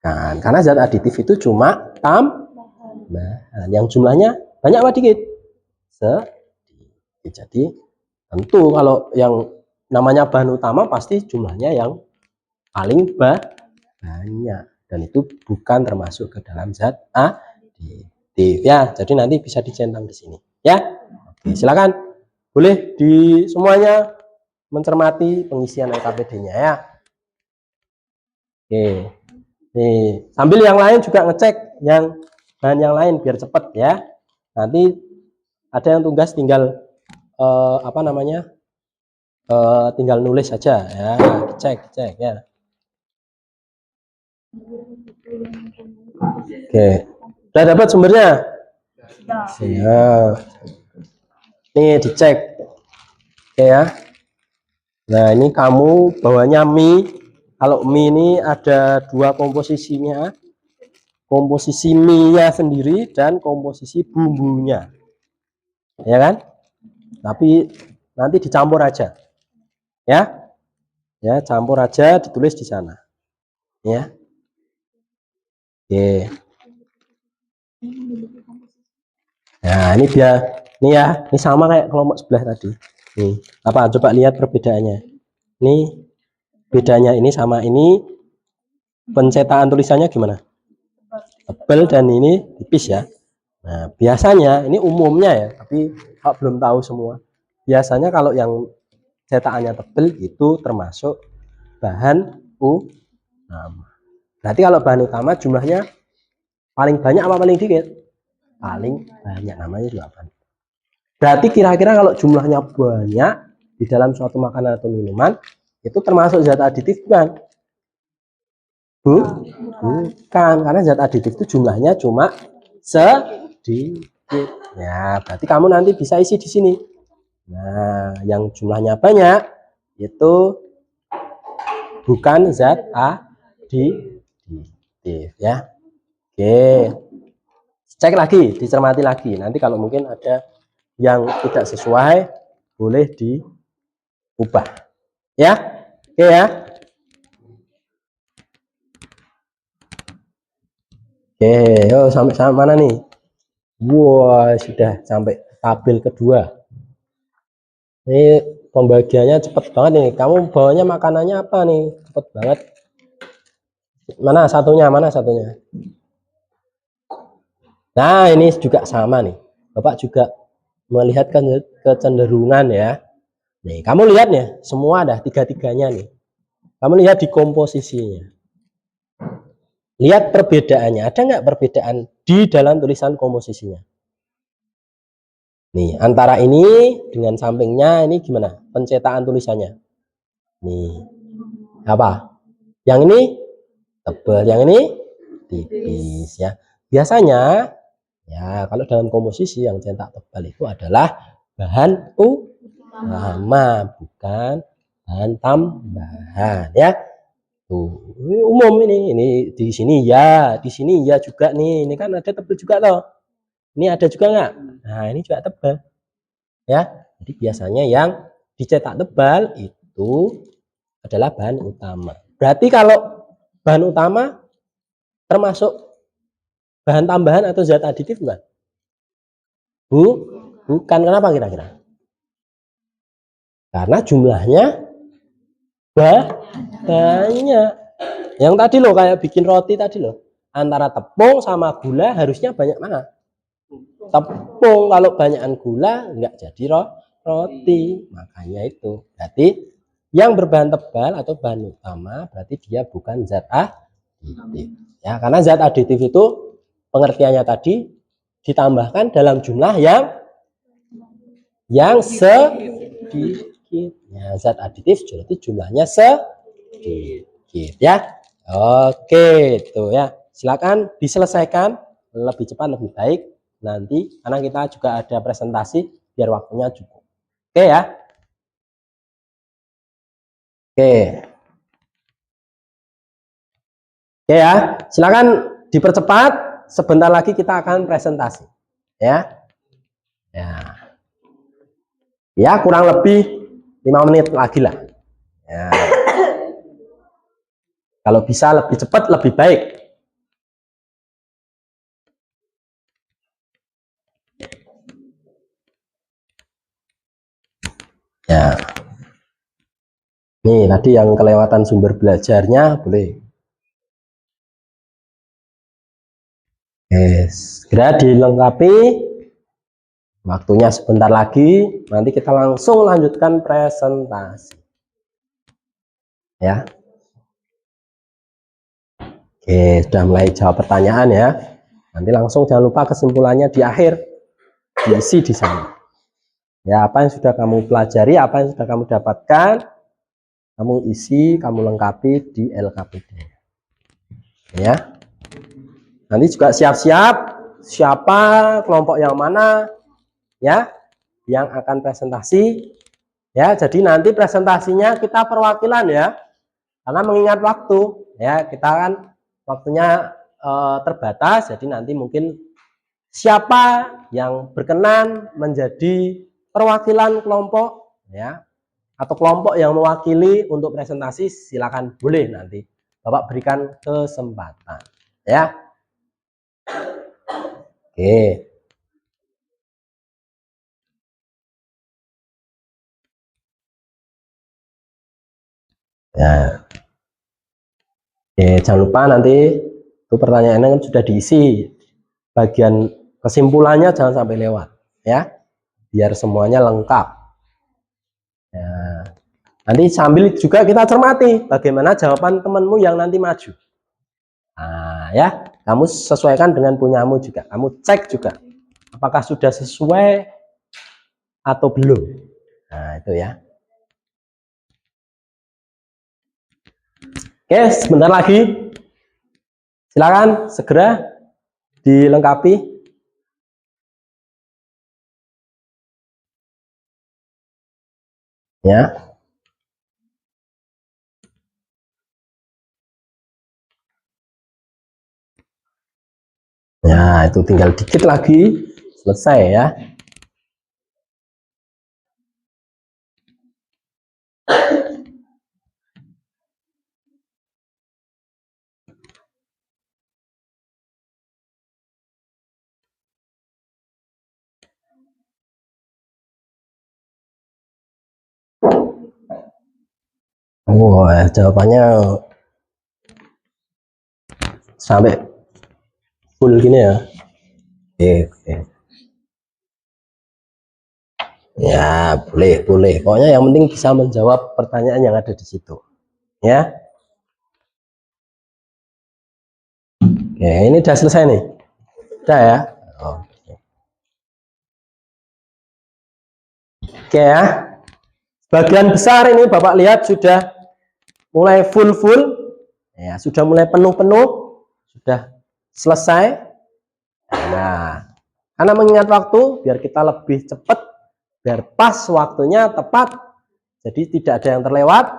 Kan, karena zat aditif itu cuma tambahan. Yang jumlahnya banyak apa dikit? Sedikit. Jadi tentu kalau yang namanya bahan utama pasti jumlahnya yang paling banyak, dan itu bukan termasuk ke dalam zat aditif ya. Jadi nanti bisa dicentang di sini ya. Oke, silakan boleh di semuanya mencermati pengisian LKPD-nya ya. Oke, nih sambil yang lain juga ngecek yang bahan yang lain biar cepet ya. Nanti ada yang tugas tinggal tinggal nulis saja ya, cek ya. Oke, udah dapat sumbernya? Ya. Nih dicek. Oke ya. Nah, ini kamu bawanya mie. Kalau mie ini ada dua komposisinya. Komposisi mie-nya sendiri dan komposisi bumbunya. Ya kan? Tapi nanti dicampur aja. Ya. Ya, campur aja, ditulis di sana. Ya. Oke. Nah, ini ini sama kayak kelompok sebelah tadi. Nih, apa? Coba lihat perbedaannya. Ini bedanya ini sama ini, pencetakan tulisannya gimana? Tebal dan ini tipis ya. Nah, biasanya ini umumnya ya, tapi kalau belum tahu semua. Biasanya kalau yang cetakannya tebal itu termasuk bahan utama. Berarti kalau bahan utama jumlahnya paling banyak apa paling dikit? Paling banyak, namanya juga bahan. Berarti kira-kira kalau jumlahnya banyak di dalam suatu makanan atau minuman itu termasuk zat aditif bukan? Bukan, karena zat aditif itu jumlahnya cuma sedikit. Ya, berarti kamu nanti bisa isi di sini. Nah, yang jumlahnya banyak itu bukan zat aditif ya. Oke. Cek lagi, dicermati lagi. Nanti kalau mungkin ada yang tidak sesuai boleh diubah. Ya. Oke ya. Oke, yuk sampai mana nih? Wah, sudah sampai tabel kedua. Ini pembagiannya cepet banget nih. Kamu bawanya makanannya apa nih? Cepet banget. Mana satunya? Nah, ini juga sama nih. Bapak juga melihat kecenderungan ya. Nih, kamu lihat nih, semua ada tiga-tiganya nih. Kamu lihat di komposisinya. Lihat perbedaannya. Ada nggak perbedaan di dalam tulisan komposisinya? Nih, antara ini dengan sampingnya ini gimana? Pencetakan tulisannya. Nih. Apa? Yang ini tebal, yang ini tipis ya. Biasanya ya kalau dalam komposisi yang cetak tebal itu adalah bahan utama, bukan bahan tambahan ya. Tuh, ini umum ini di sini ya juga nih. Ini kan ada tebal juga loh. Ini ada juga nggak? Nah, ini juga tebal. Ya. Jadi biasanya yang dicetak tebal itu adalah bahan utama. Berarti kalau bahan utama termasuk bahan tambahan atau zat aditif bukan? Bukan. Kenapa kira-kira? Karena jumlahnya banyak. Yang tadi loh kayak bikin roti tadi loh. Antara tepung sama gula harusnya banyak mana? Tepung. Kalau banyakan gula nggak jadi roti. Makanya itu. Berarti yang berbahan tebal atau bahan utama berarti dia bukan zat aditif. Ya, karena zat aditif itu pengertiannya tadi ditambahkan dalam jumlah yang sedikit. Ya, zat aditif berarti jumlahnya sedikit ya. Oke, itu ya. Silakan diselesaikan lebih cepat lebih baik nanti karena kita juga ada presentasi biar waktunya cukup. Oke ya. Oke. Oke ya. Silakan dipercepat. Sebentar lagi kita akan presentasi. Ya. Ya. Ya, kurang lebih 5 menit lagi lah. Ya. Kalau bisa lebih cepat lebih baik. Ya. Nih, tadi yang kelewatan sumber belajarnya boleh. Segera dilengkapi. Waktunya sebentar lagi. Nanti kita langsung lanjutkan presentasi. Ya. Oke, sudah mulai jawab pertanyaan ya. Nanti langsung jangan lupa kesimpulannya di akhir. Diisi di sana. Ya, apa yang sudah kamu pelajari, apa yang sudah kamu dapatkan, kamu isi, kamu lengkapi di LKPD. Ya. Nanti juga siap-siap siapa kelompok yang mana ya yang akan presentasi. Ya, jadi nanti presentasinya kita perwakilan ya. Karena mengingat waktu ya, kita kan waktunya terbatas, jadi nanti mungkin siapa yang berkenan menjadi perwakilan kelompok ya, atau kelompok yang mewakili untuk presentasi, silakan, boleh, nanti Bapak berikan kesempatan ya. Oke. Ya. Oke, jangan lupa nanti itu pertanyaannya kan sudah diisi. Bagian kesimpulannya jangan sampai lewat ya. Biar semuanya lengkap. Ya. Nanti sambil juga kita cermati bagaimana jawaban temanmu yang nanti maju. Nah, ya, kamu sesuaikan dengan punyamu juga. Kamu cek juga apakah sudah sesuai atau belum. Nah, itu ya. Oke, sebentar lagi. Silakan segera dilengkapi. Ya. Ya, itu tinggal dikit lagi selesai ya. Oh, jawabannya sampai full gini ya. Oke. Ya, boleh. Pokoknya yang penting bisa menjawab pertanyaan yang ada di situ. Ya. Oke, ini udah selesai nih. Udah ya. Oke ya. Sebagian besar ini Bapak lihat sudah mulai full. Ya, sudah mulai penuh. Sudah selesai. Nah, karena mengingat waktu, biar kita lebih cepat, biar pas waktunya tepat, jadi tidak ada yang terlewat,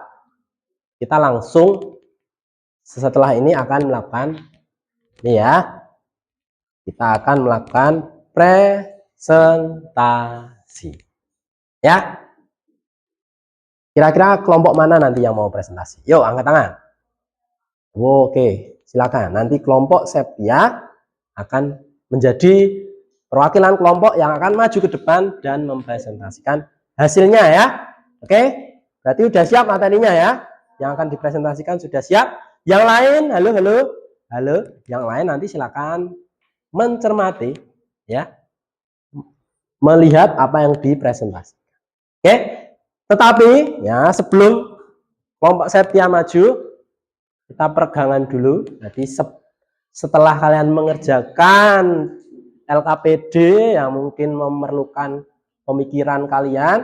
kita langsung setelah ini akan melakukan ini ya, kita akan melakukan presentasi ya. Kira-kira kelompok mana nanti yang mau presentasi? Yuk, angkat tangan. Oke, silakan. Nanti kelompok Septia akan menjadi perwakilan kelompok yang akan maju ke depan dan mempresentasikan hasilnya ya. Oke, berarti udah siap materinya ya. Yang akan dipresentasikan sudah siap. Yang lain, halo. Yang lain nanti silakan mencermati ya, melihat apa yang dipresentasikan. Oke, tetapi ya sebelum kelompok Septia maju, kita peregangan dulu. Jadi setelah kalian mengerjakan LKPD yang mungkin memerlukan pemikiran kalian,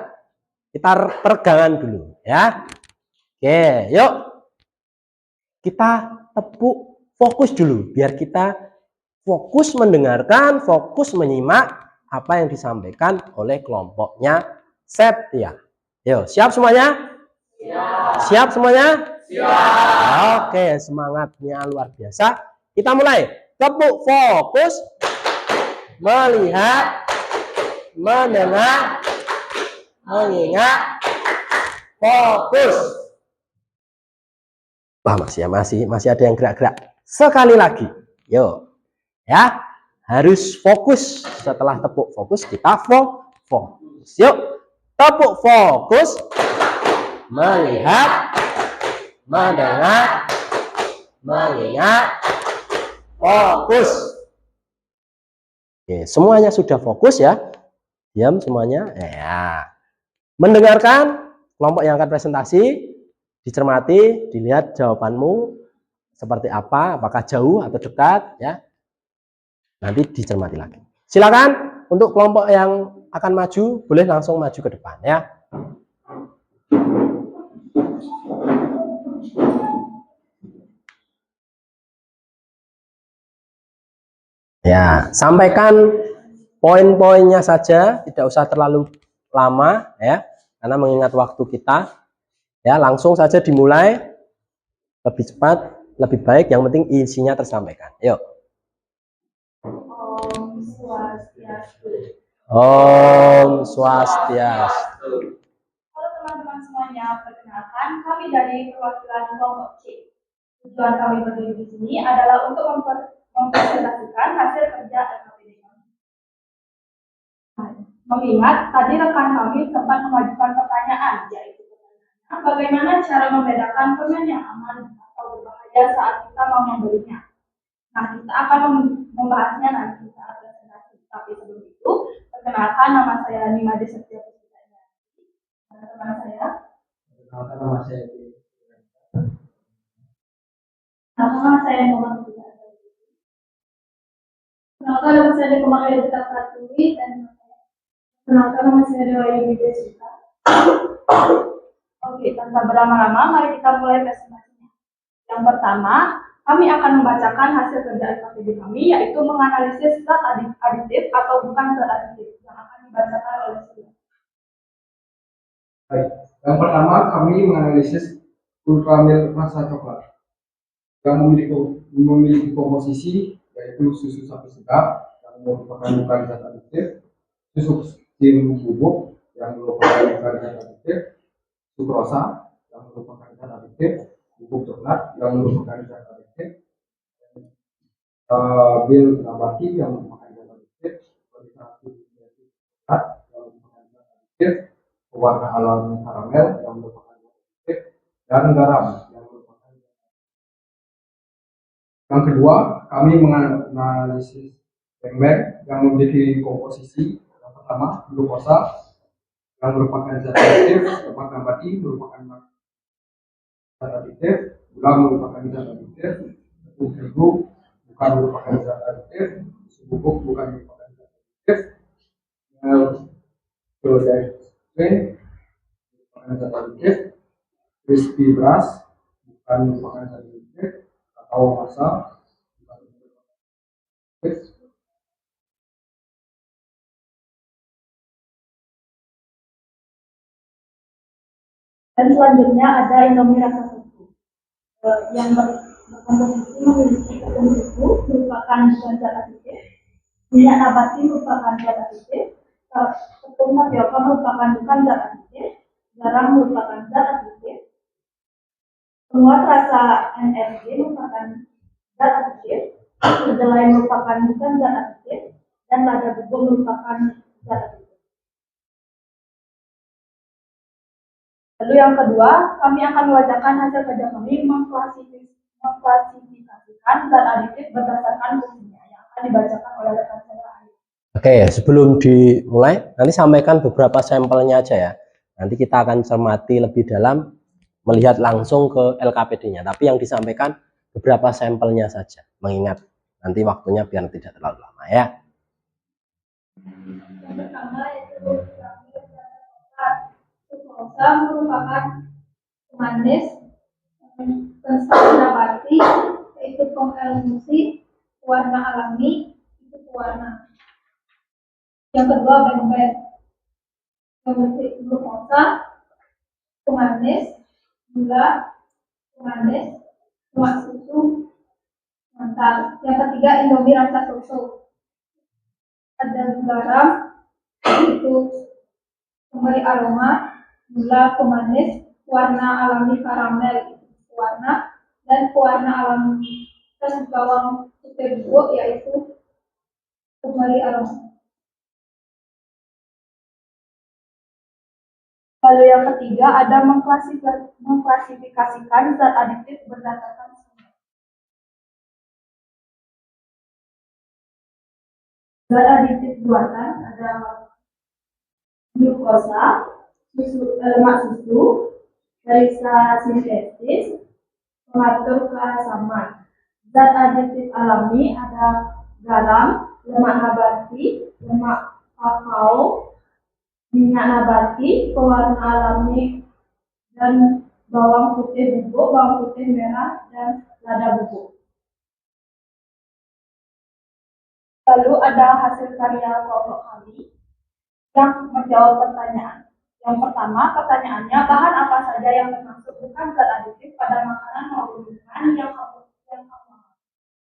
kita peregangan dulu ya. Oke, yuk kita tepuk fokus dulu biar kita fokus mendengarkan, fokus menyimak apa yang disampaikan oleh kelompoknya Septia. Yuk, siap semuanya? Siap semuanya? Siap. Oke, semangatnya luar biasa. Kita mulai. Tepuk fokus. Melihat, mendengar, mengingat, fokus. Wah, masih ada yang gerak-gerak. Sekali lagi. Yuk. Ya, harus fokus. Setelah tepuk fokus, kita fokus. Yuk. Tepuk fokus. Melihat, mendengar, mengingat, fokus. Oke, semuanya sudah fokus ya. Diam semuanya. Ya. Mendengarkan kelompok yang akan presentasi, dicermati, dilihat jawabanmu seperti apa, apakah jauh atau dekat ya. Nanti dicermati lagi. Silakan untuk kelompok yang akan maju boleh langsung maju ke depan ya. Ya, sampaikan poin-poinnya saja, tidak usah terlalu lama ya, karena mengingat waktu kita. Ya, langsung saja dimulai, lebih cepat, lebih baik, yang penting isinya tersampaikan. Yuk. Om Swastiastu. Om Swastiastu. Halo teman-teman semuanya, perkenalkan kami dari perwakilan kelompok C. Tujuan kami berdiri di sini adalah untuk mempresentasikan hasil kerja LKPD kami. Mengingat tadi rekan kami sempat mengajukan pertanyaan, yaitu bagaimana cara membedakan permen yang aman atau berbahaya saat kita mau membelinya. Nah, kita akan membahasnya nanti saat presentasi. Tapi sebelum itu, perkenalkan nama saya Nimade Setia Puspitanya. Teman saya. Perkenalkan nama saya. Nama saya Muhammad Puspitanya. Perkenalkan nama saya Kemahiran Kita Pratuli dan perkenalkan nama saya Dewa Yudi Desita. Oke, tanpa berlama-lama, mari kita mulai presentasinya. Yang pertama, kami akan membacakan hasil kerja LKPD kami, yaitu menganalisis zat aditif atau bukan zat aditif yang akan dibacakan oleh student. Baik, yang pertama kami menganalisis ultramil rasa coklat yang memiliki komposisi yaitu susu sapi segar yang merupakan bukan zat aditif, susu krim bubuk yang merupakan bukan zat aditif, sukrosa yang merupakan zat aditif, bubuk coklat yang merupakan zat aditif, bil nabati yang merupakan zat aditif, polisatid coklat yang merupakan zat aditif, pewarna alami karamel yang merupakan zat aditif, dan garam yang merupakan zat aditif. Yang kedua, kami menganalisis beng-beng yang memiliki komposisi yang pertama glukosa yang merupakan zat aditif, lemak nabati merupakan zat aditif, gula merupakan zat aditif, tepung terigu bukan merupakan zat aditif, susu bubuk bukan merupakan zat aditif, Chloride merupakan zat aditif, crispy brush bukan merupakan zat aditif, atau masa bukan merupakan zat aditif. Dan selanjutnya ada Indomie rasa susu yang berkomposisi memiliki tepung terigu merupakan bukan zat aditif, minyak nabati merupakan zat aditif, tepung tapioka merupakan bukan zat aditif, garam merupakan zat aditif, penguat rasa NRG merupakan zat aditif, kedelai merupakan bukan zat aditif, dan lada bubuk merupakan zat aditif. Lalu yang kedua, kami akan membacakan hasil kerja kami mengklasifikasikan zat aditif berdasarkan fungsinya yang akan dibacakan oleh rekan saya. Oke, sebelum dimulai, nanti sampaikan beberapa sampelnya aja ya. Nanti kita akan cermati lebih dalam, melihat langsung ke LKPD-nya. Tapi yang disampaikan beberapa sampelnya saja, mengingat nanti waktunya biar tidak terlalu lama ya. Yang pertama yaitu sukrosa merupakan pemanis, pensaring nabati yaitu pengemulsi, warna alami itu pewarna. Yang kedua beng-beng, glukosa, pemanis, gula, pemanis, lemak susu, mental. Yang ketiga Indomie rasa susu. Ada garam, itu pemberi aroma, gula pemanis, warna alami karamel, warna, dan pewarna alami dan bawang putih bubuk yaitu pemberi aroma. Lalu yang ketiga ada mengklasifikasikan zat adiktif berdasarkan sumber. Zat adiktif buatan ada glukosa, lemak susu, galisa sintetis, pengatur keasaman. Zat adiktif alami ada garam, lemak nabati, lemak kakao, minyak nabati, pewarna alami, dan bawang putih bubuk, bawang putih merah, dan lada bubuk. Lalu ada hasil karya kelompok kami yang menjawab pertanyaan. Yang pertama, pertanyaannya, bahan apa saja yang termasuk bukan zat adiktif pada makanan maupun minuman yang kamu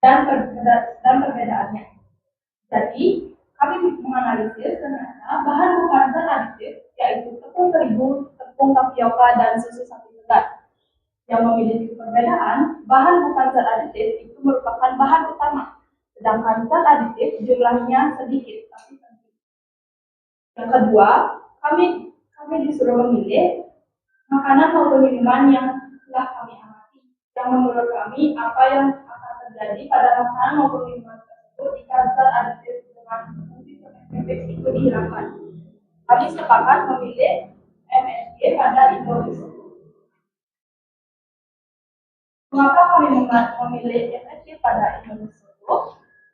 dan perbedaannya. Jadi, kami menganalisis ternyata bahan bukan zat adiktif yaitu tepung terigu, tepung tapioka, dan susu sapi segar. Yang memiliki perbedaan, bahan bukan zat adiktif itu merupakan bahan utama, sedangkan zat adiktif jumlahnya sedikit tapi penting. Yang kedua, kami disuruh memilih makanan maupun minuman yang telah kami amati. Yang menurut kami apa yang akan terjadi pada makanan maupun minuman tersebut jika zat adiktif dengan fungsi fermentatif itu dihilangkan. Kami sepakat memilih MSG pada Indonesia. Mengapa kami memilih MSG pada Indonesia?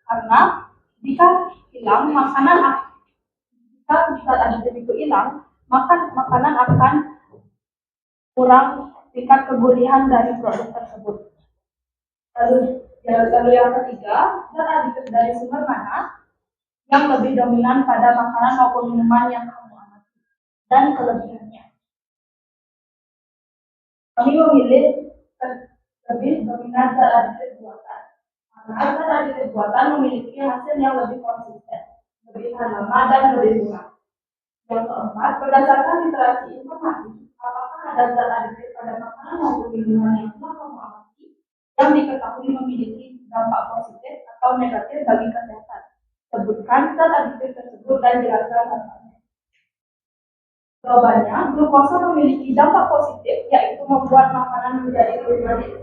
Karena jika hilang makanan, jika zat adiktif itu hilang, maka makanan akan kurang tingkat kegurihan dari produk tersebut. Lalu yang ketiga, zat adiktif dari sumber mana yang lebih dominan pada makanan maupun minuman yang kamu amati dan kelebihannya. Kami memilih lebih dominan zat adiktif buatan. Karena zat adiktif buatan memiliki hasil yang lebih konsisten, lebih tahan lama, dan lebih murah. Yang keempat, berdasarkan literasi informasi, apakah ada zat adiktif pada makanan maupun minuman yang telah kamu amati yang diketahui memiliki dampak positif atau negatif bagi kesehatan? Sebutkan zat adiktif tersebut dan jelaskan dampaknya. Jawabannya, glukosa memiliki dampak positif, yaitu membuat makanan menjadi lebih manis.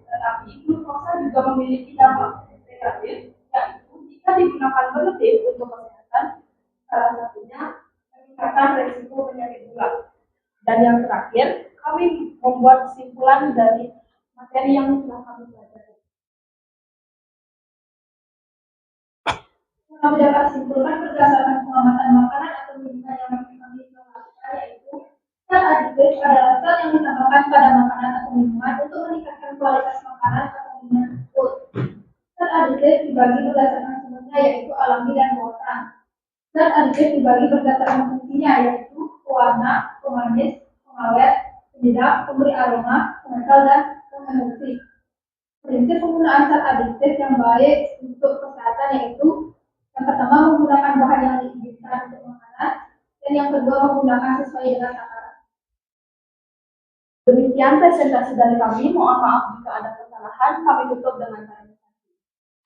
Tetapi glukosa juga memiliki dampak negatif, yaitu jika digunakan berlebih untuk kesehatan, salah satunya meningkatkan risiko penyakit gula. Dan yang terakhir, kami membuat kesimpulan dari materi yang telah kami pelajari. Kami dapat simpulkan berdasarkan pengamatan makanan atau minuman yang kami lakukan, yaitu zat adiktif adalah zat yang ditambahkan pada makanan atau minuman untuk meningkatkan kualitas makanan atau minuman tersebut. Zat adiktif dibagi berdasarkan sumbernya, yaitu alami dan buatan. Zat adiktif dibagi berdasarkan fungsinya, yaitu pewarna, pemanis, pengawet, penyedap, pemberi aroma, pengental, dan pengemulsi. Prinsip penggunaan zat adiktif yang baik untuk kesehatan yaitu yang pertama menggunakan bahan yang diinginkan untuk makanan, dan yang kedua menggunakan sesuai dengan takaran. Demikian presentasi dari kami. Mohon maaf jika ada kesalahan. Kami tutup dengan presentasi.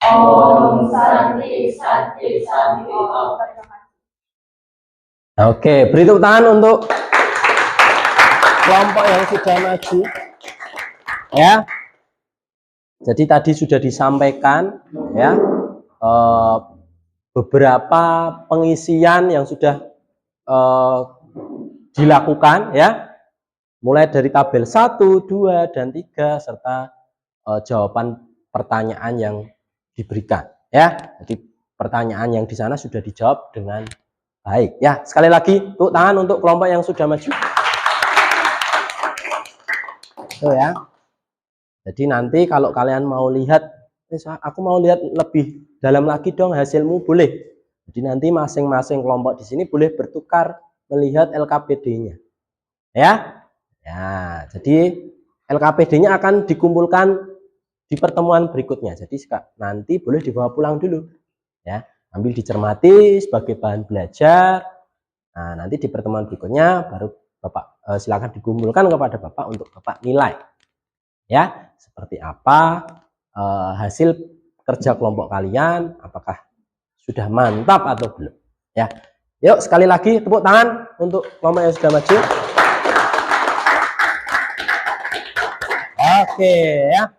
Om Santi Santi Santi Om. Terima kasih. Oke, beri tepuk tangan untuk kelompok yang sudah maju. Ya. Jadi tadi sudah disampaikan ya beberapa pengisian yang sudah dilakukan ya. Mulai dari tabel 1, 2, dan 3 serta jawaban pertanyaan yang diberikan ya. Jadi pertanyaan yang di sana sudah dijawab dengan baik ya. Sekali lagi tepuk tangan untuk kelompok yang sudah maju. Tuh ya. Jadi nanti kalau kalian mau lihat, aku mau lihat lebih dalam lagi dong hasilmu, boleh. Jadi nanti masing-masing kelompok di sini boleh bertukar melihat LKPD-nya. Ya. Ya, jadi LKPD-nya akan dikumpulkan di pertemuan berikutnya. Jadi nanti boleh dibawa pulang dulu. Ya, ambil dicermati sebagai bahan belajar. Nah, nanti di pertemuan berikutnya baru Bapak silakan dikumpulkan kepada Bapak untuk Bapak nilai. Ya, seperti apa hasil kerja kelompok kalian, apakah sudah mantap atau belum. Ya, Yuk sekali lagi tepuk tangan untuk kelompok yang sudah maju. Oke ya,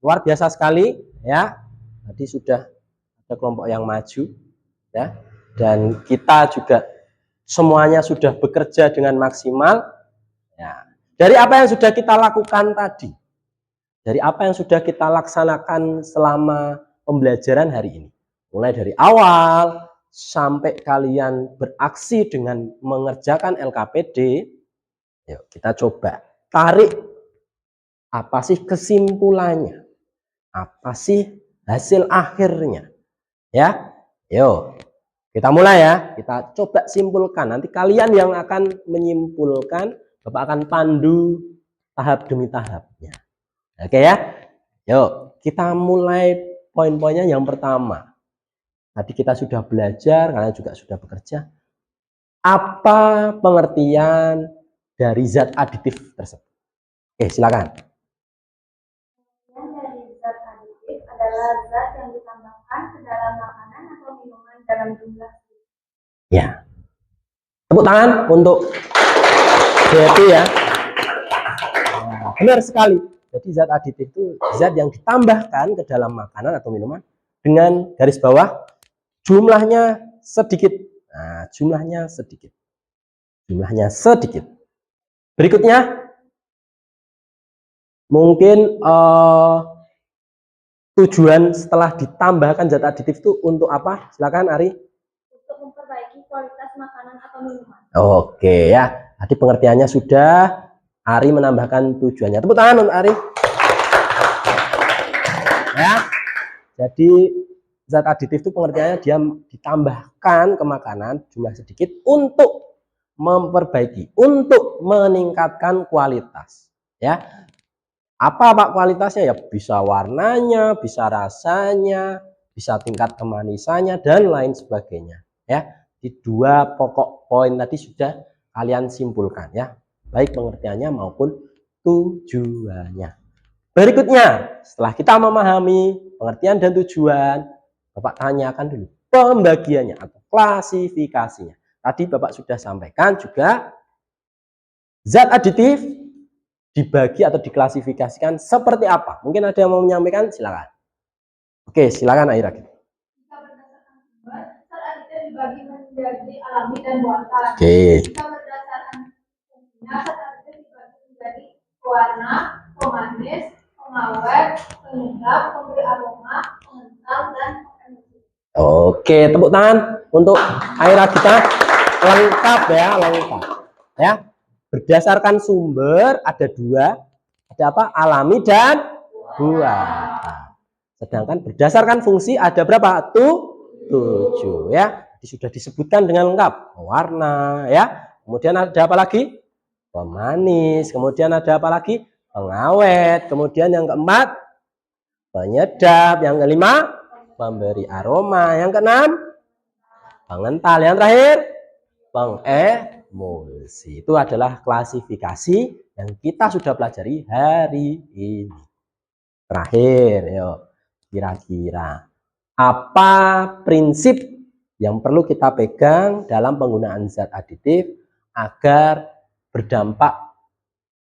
luar biasa sekali ya. Tadi sudah ada kelompok yang maju ya, dan kita juga semuanya sudah bekerja dengan maksimal ya. Dari apa yang sudah kita lakukan tadi, dari apa yang sudah kita laksanakan selama pembelajaran hari ini, mulai dari awal sampai kalian beraksi dengan mengerjakan LKPD, yuk kita coba tarik apa sih kesimpulannya, apa sih hasil akhirnya ya. Yuk kita mulai ya, kita coba simpulkan. Nanti kalian yang akan menyimpulkan, Bapak akan pandu tahap demi tahapnya. Oke ya, yuk kita mulai poin-poinnya. Yang pertama, tadi kita sudah belajar, kalian juga sudah bekerja. Apa pengertian dari zat aditif tersebut? Oke, silakan. Dari zat aditif adalah zat yang ditambahkan ke dalam makanan atau minuman dalam jumlah. Ya, tepuk tangan untuk JP ya. Nah, benar sekali. Jadi zat aditif itu zat yang ditambahkan ke dalam makanan atau minuman dengan garis bawah jumlahnya sedikit. Nah, jumlahnya sedikit. Jumlahnya sedikit. Berikutnya, mungkin tujuan setelah ditambahkan zat aditif itu untuk apa? Silakan Ari. Untuk memperbaiki kualitas makanan atau minuman. Oke ya, tadi pengertiannya sudah. Ari menambahkan tujuannya. Tepuk tangan untuk Ari. Ya, jadi zat aditif itu pengertiannya dia ditambahkan ke makanan jumlah sedikit untuk memperbaiki, untuk meningkatkan kualitas. Ya, apa Pak kualitasnya? Ya bisa warnanya, bisa rasanya, bisa tingkat kemanisannya dan lain sebagainya. Ya, di dua pokok poin tadi sudah kalian simpulkan ya, baik pengertiannya maupun tujuannya. Berikutnya, setelah kita memahami pengertian dan tujuan, Bapak tanyakan dulu pembagiannya atau klasifikasinya. Tadi Bapak sudah sampaikan juga zat aditif dibagi atau diklasifikasikan seperti apa. Mungkin ada yang mau menyampaikan, silakan. Oke, silakan Aira. Jika berdasarkan sumber, zat aditif dibagi menjadi alami dan buatan. Oke. Jika berdasarkan fungsinya, zat aditif dibagi menjadi pewarna, pemanis, pengawet, penyedap, pemberi aroma, pengental, dan penyedap. Oke, tepuk tangan untuk Aira kita. Lengkap ya, lengkap. Ya, berdasarkan sumber ada dua, ada apa? Alami dan buatan. Sedangkan berdasarkan fungsi ada berapa? 7 ya. Sudah disebutkan dengan lengkap. Warna ya. Kemudian ada apa lagi? Pemanis. Kemudian ada apa lagi? Pengawet. Kemudian yang keempat, penyedap. Yang kelima, pemberi aroma. Yang keenam, pengental. Yang terakhir, pengemulsi. Itu adalah klasifikasi yang kita sudah pelajari hari ini. Terakhir, yuk, kira-kira apa prinsip yang perlu kita pegang dalam penggunaan zat aditif agar berdampak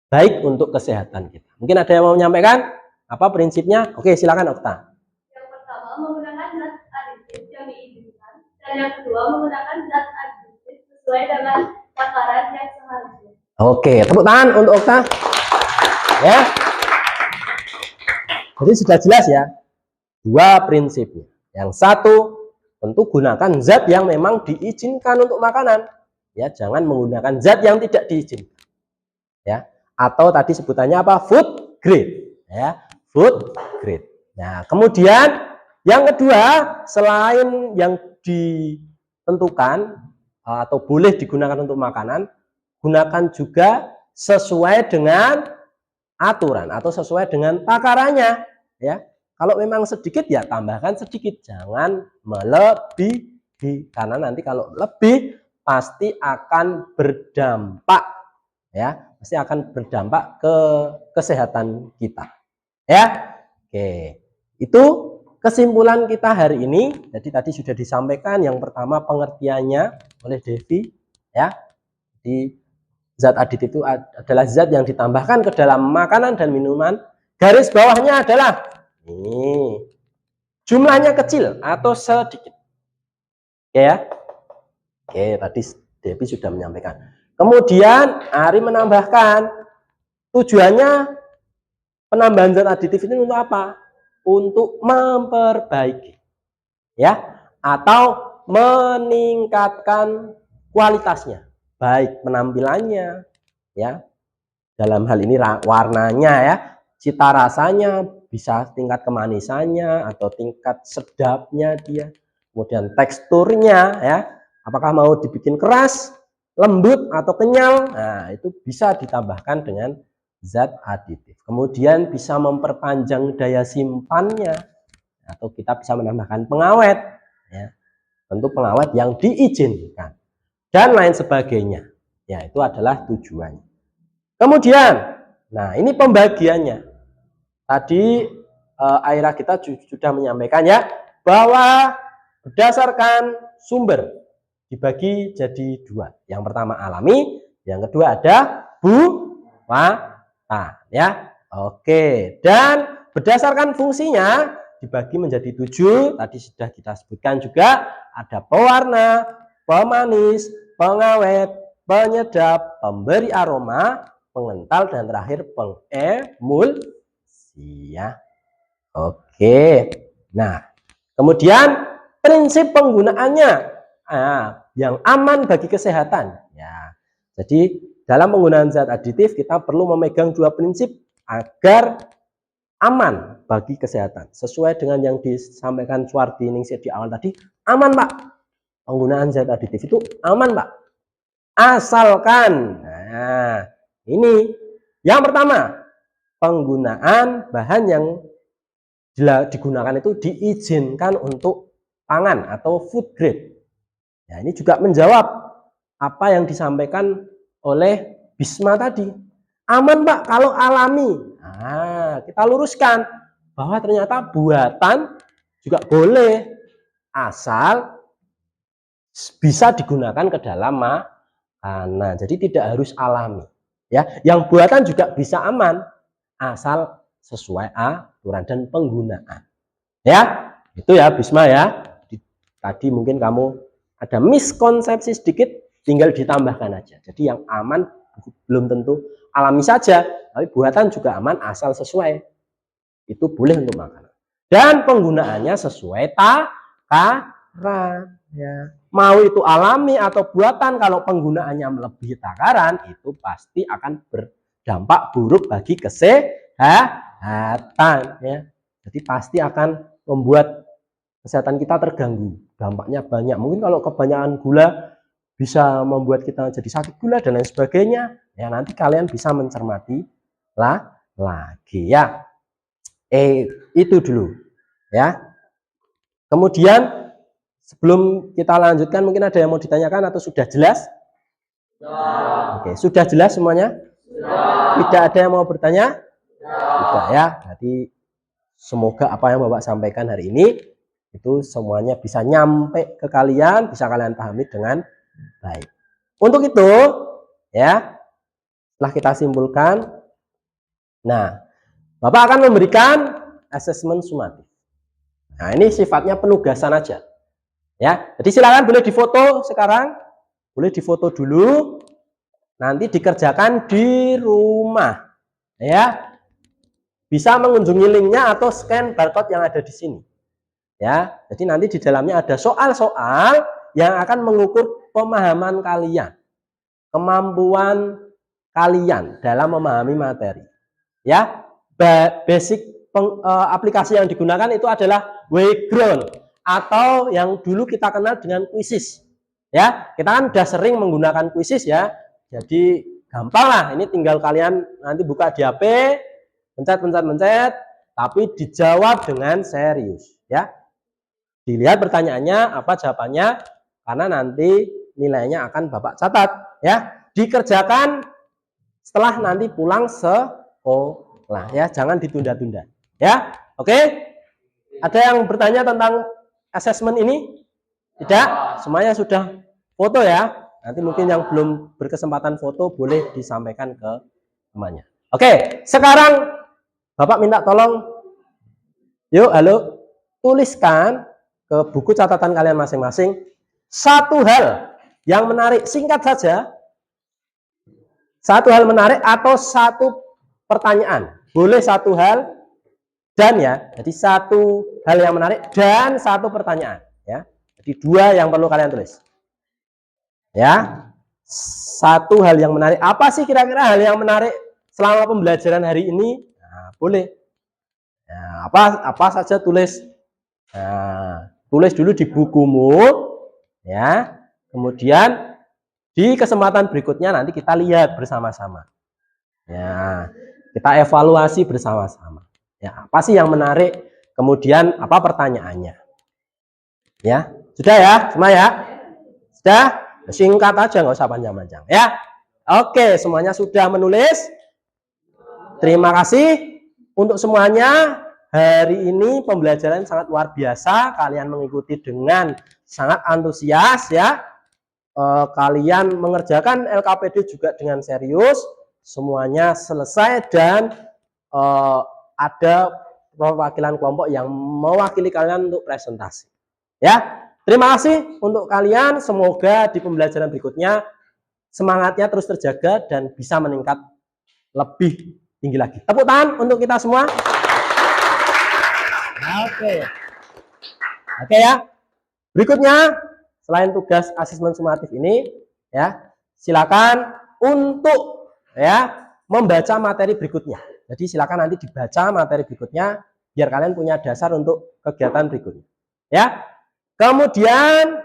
baik untuk kesehatan kita? Mungkin ada yang mau menyampaikan apa prinsipnya? Oke, silakan Okta. Yang pertama, menggunakan zat aditif yang diizinkan, dan yang kedua, menggunakan zat aditif sesuai dengan takaran yang seharusnya. Oke, tepuk tangan untuk Okta. Ya. Jadi sudah jelas ya, dua prinsipnya. Yang satu, tentu gunakan zat yang memang diizinkan untuk makanan. Ya, jangan menggunakan zat yang tidak diizinkan. Ya, atau tadi sebutannya apa? Food grade. Ya, food grade. Nah, kemudian yang kedua, selain yang ditentukan atau boleh digunakan untuk makanan, gunakan juga sesuai dengan aturan atau sesuai dengan takarannya. Ya, kalau memang sedikit ya tambahkan sedikit, jangan melebihi, karena nanti kalau lebih pasti akan berdampak ya, pasti akan berdampak ke kesehatan kita. Ya. Oke. Itu kesimpulan kita hari ini, jadi tadi sudah disampaikan yang pertama pengertiannya oleh Devi ya. Di zat aditif itu adalah zat yang ditambahkan ke dalam makanan dan minuman. Garis bawahnya adalah ini, jumlahnya kecil atau sedikit. Oke ya. Oke, tadi Devi sudah menyampaikan. Kemudian Ari menambahkan tujuannya penambahan zat aditif ini untuk apa? Untuk memperbaiki ya, atau meningkatkan kualitasnya, baik penampilannya ya, dalam hal ini warnanya ya, cita rasanya, bisa tingkat kemanisannya atau tingkat sedapnya dia, kemudian teksturnya ya, apakah mau dibikin keras, lembut atau kenyal. Nah, itu bisa ditambahkan dengan zat aditif. Kemudian bisa memperpanjang daya simpannya, atau kita bisa menambahkan pengawet ya, tentu pengawet yang diizinkan dan lain sebagainya ya, itu adalah tujuannya. Kemudian nah ini pembagiannya tadi, Aira kita sudah menyampaikan ya, bahwa berdasarkan sumber dibagi jadi dua. Yang pertama alami, yang kedua ada buatan ya. Oke, dan berdasarkan fungsinya dibagi menjadi 7. Tadi sudah kita sebutkan juga, ada pewarna, pemanis, pengawet, penyedap, pemberi aroma, pengental, dan terakhir pengemulsi ya. Oke. Nah, kemudian prinsip penggunaannya yang aman bagi kesehatan ya. Jadi dalam penggunaan zat aditif kita perlu memegang dua prinsip agar aman bagi kesehatan. Sesuai dengan yang disampaikan Suwardi Ningsih di awal tadi, aman Pak. Penggunaan zat aditif itu aman Pak. Asalkan, nah ini yang pertama, penggunaan bahan yang digunakan itu diizinkan untuk pangan atau food grade. Ya, ini juga menjawab apa yang disampaikan oleh Bisma tadi. Aman Pak kalau alami. Nah, kita luruskan bahwa ternyata buatan juga boleh asal bisa digunakan ke dalam makanan. Jadi tidak harus alami. Ya, yang buatan juga bisa aman asal sesuai aturan dan penggunaan. Ya, itu ya Bisma ya. Tadi mungkin kamu ada miskonsepsi sedikit, tinggal ditambahkan aja. Jadi yang aman belum tentu alami saja, tapi buatan juga aman asal sesuai. Itu boleh untuk makanan. Dan penggunaannya sesuai takaran ya. Mau itu alami atau buatan, kalau penggunaannya melebihi takaran itu pasti akan berdampak buruk bagi kesehatan ya. Jadi pasti akan membuat kesehatan kita terganggu. Dampaknya banyak. Mungkin kalau kebanyakan gula bisa membuat kita jadi sakit gula dan lain sebagainya. Ya nanti kalian bisa mencermati lagi ya. Itu dulu ya. Kemudian sebelum kita lanjutkan, mungkin ada yang mau ditanyakan atau sudah jelas? Oke, sudah jelas semuanya? Tidak ada yang mau bertanya? Tidak ya. Berarti semoga apa yang Bapak sampaikan hari ini itu semuanya bisa nyampe ke kalian, bisa kalian pahami dengan baik. Untuk itu ya, setelah kita simpulkan, nah Bapak akan memberikan asesmen sumatif. Nah ini sifatnya penugasan aja ya. Jadi silakan boleh difoto sekarang, boleh difoto dulu, nanti dikerjakan di rumah ya. Bisa mengunjungi linknya atau scan barcode yang ada di sini ya. Jadi nanti di dalamnya ada soal-soal yang akan mengukur pemahaman kalian, kemampuan kalian dalam memahami materi ya. Basic aplikasi yang digunakan itu adalah Wayground atau yang dulu kita kenal dengan Quizizz ya. Kita kan udah sering menggunakan Quizizz ya, jadi gampang lah. Ini tinggal kalian nanti buka di HP, pencet, tapi dijawab dengan serius ya. Dilihat pertanyaannya apa jawabannya, karena nanti nilainya akan Bapak catat ya. Dikerjakan setelah nanti pulang sekolah ya, jangan ditunda-tunda ya. Oke? Ada yang bertanya tentang asesmen ini? Tidak? Semuanya sudah foto ya? Nanti mungkin yang belum berkesempatan foto boleh disampaikan ke temannya. Oke, sekarang Bapak minta tolong, yuk halo, tuliskan ke buku catatan kalian masing-masing satu hal yang menarik, singkat saja. Satu hal menarik atau satu pertanyaan. Boleh satu hal dan ya. Jadi satu hal yang menarik dan satu pertanyaan ya. Jadi dua yang perlu kalian tulis. Ya. Satu hal yang menarik. Apa sih kira-kira hal yang menarik selama pembelajaran hari ini? Nah, boleh. Nah, apa saja tulis. Nah, tulis dulu di bukumu ya. Kemudian di kesempatan berikutnya nanti kita lihat bersama-sama. Ya, kita evaluasi bersama-sama. Ya, apa sih yang menarik? Kemudian apa pertanyaannya? Ya, sudah ya, semua ya? Sudah? Singkat aja, nggak usah panjang-panjang. Ya, oke, semuanya sudah menulis. Terima kasih untuk semuanya. Hari ini pembelajaran sangat luar biasa. Kalian mengikuti dengan sangat antusias ya. Kalian mengerjakan LKPD juga dengan serius, semuanya selesai dan ada perwakilan kelompok yang mewakili kalian untuk presentasi. Ya, terima kasih untuk kalian. Semoga di pembelajaran berikutnya semangatnya terus terjaga dan bisa meningkat lebih tinggi lagi. Tepuk tangan untuk kita semua. Oke ya. Berikutnya. Selain tugas asesmen sumatif ini, ya, silakan untuk ya membaca materi berikutnya. Jadi silakan nanti dibaca materi berikutnya biar kalian punya dasar untuk kegiatan berikutnya. Ya. Kemudian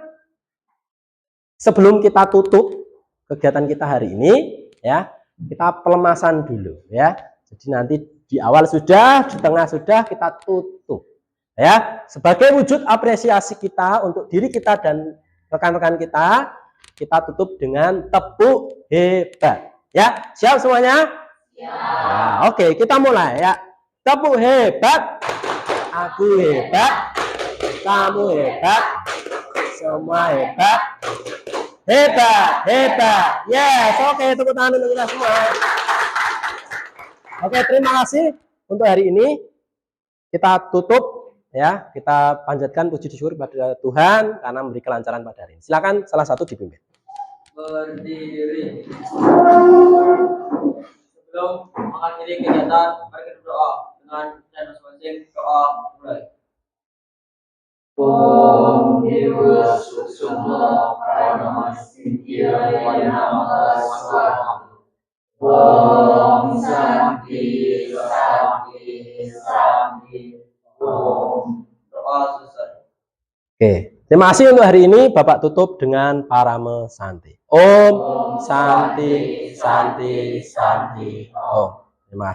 sebelum kita tutup kegiatan kita hari ini, ya, kita pelemasan dulu, ya. Jadi nanti di awal sudah, di tengah sudah, kita tutup. Ya, sebagai wujud apresiasi kita untuk diri kita dan rekan-rekan kita tutup dengan tepuk hebat. Ya, siap semuanya? Ya. Nah, oke, kita mulai ya. Tepuk hebat. Aku hebat. Kamu hebat. Semua hebat. Hebat, hebat. Yes, oke, tepuk tangan untuk kita semua. Oke, terima kasih untuk hari ini. Kita tutup. Ya, kita panjatkan puji syukur kepada Tuhan karena memberi kelancaran pada hari ini. Silakan salah satu dipimpin. Berdiri. Sebelum mengakhiri kegiatan, mari kita berdoa dengan masing-masing. Doa mulai. Om Dewa Suksuma Pranamasintia Yanamasa. Om Santi Santi Santi. Doa selesai. Oke, terima kasih untuk hari ini. Bapak tutup dengan Parame Santi. Om Santi Santi Santi Om. Terima kasih.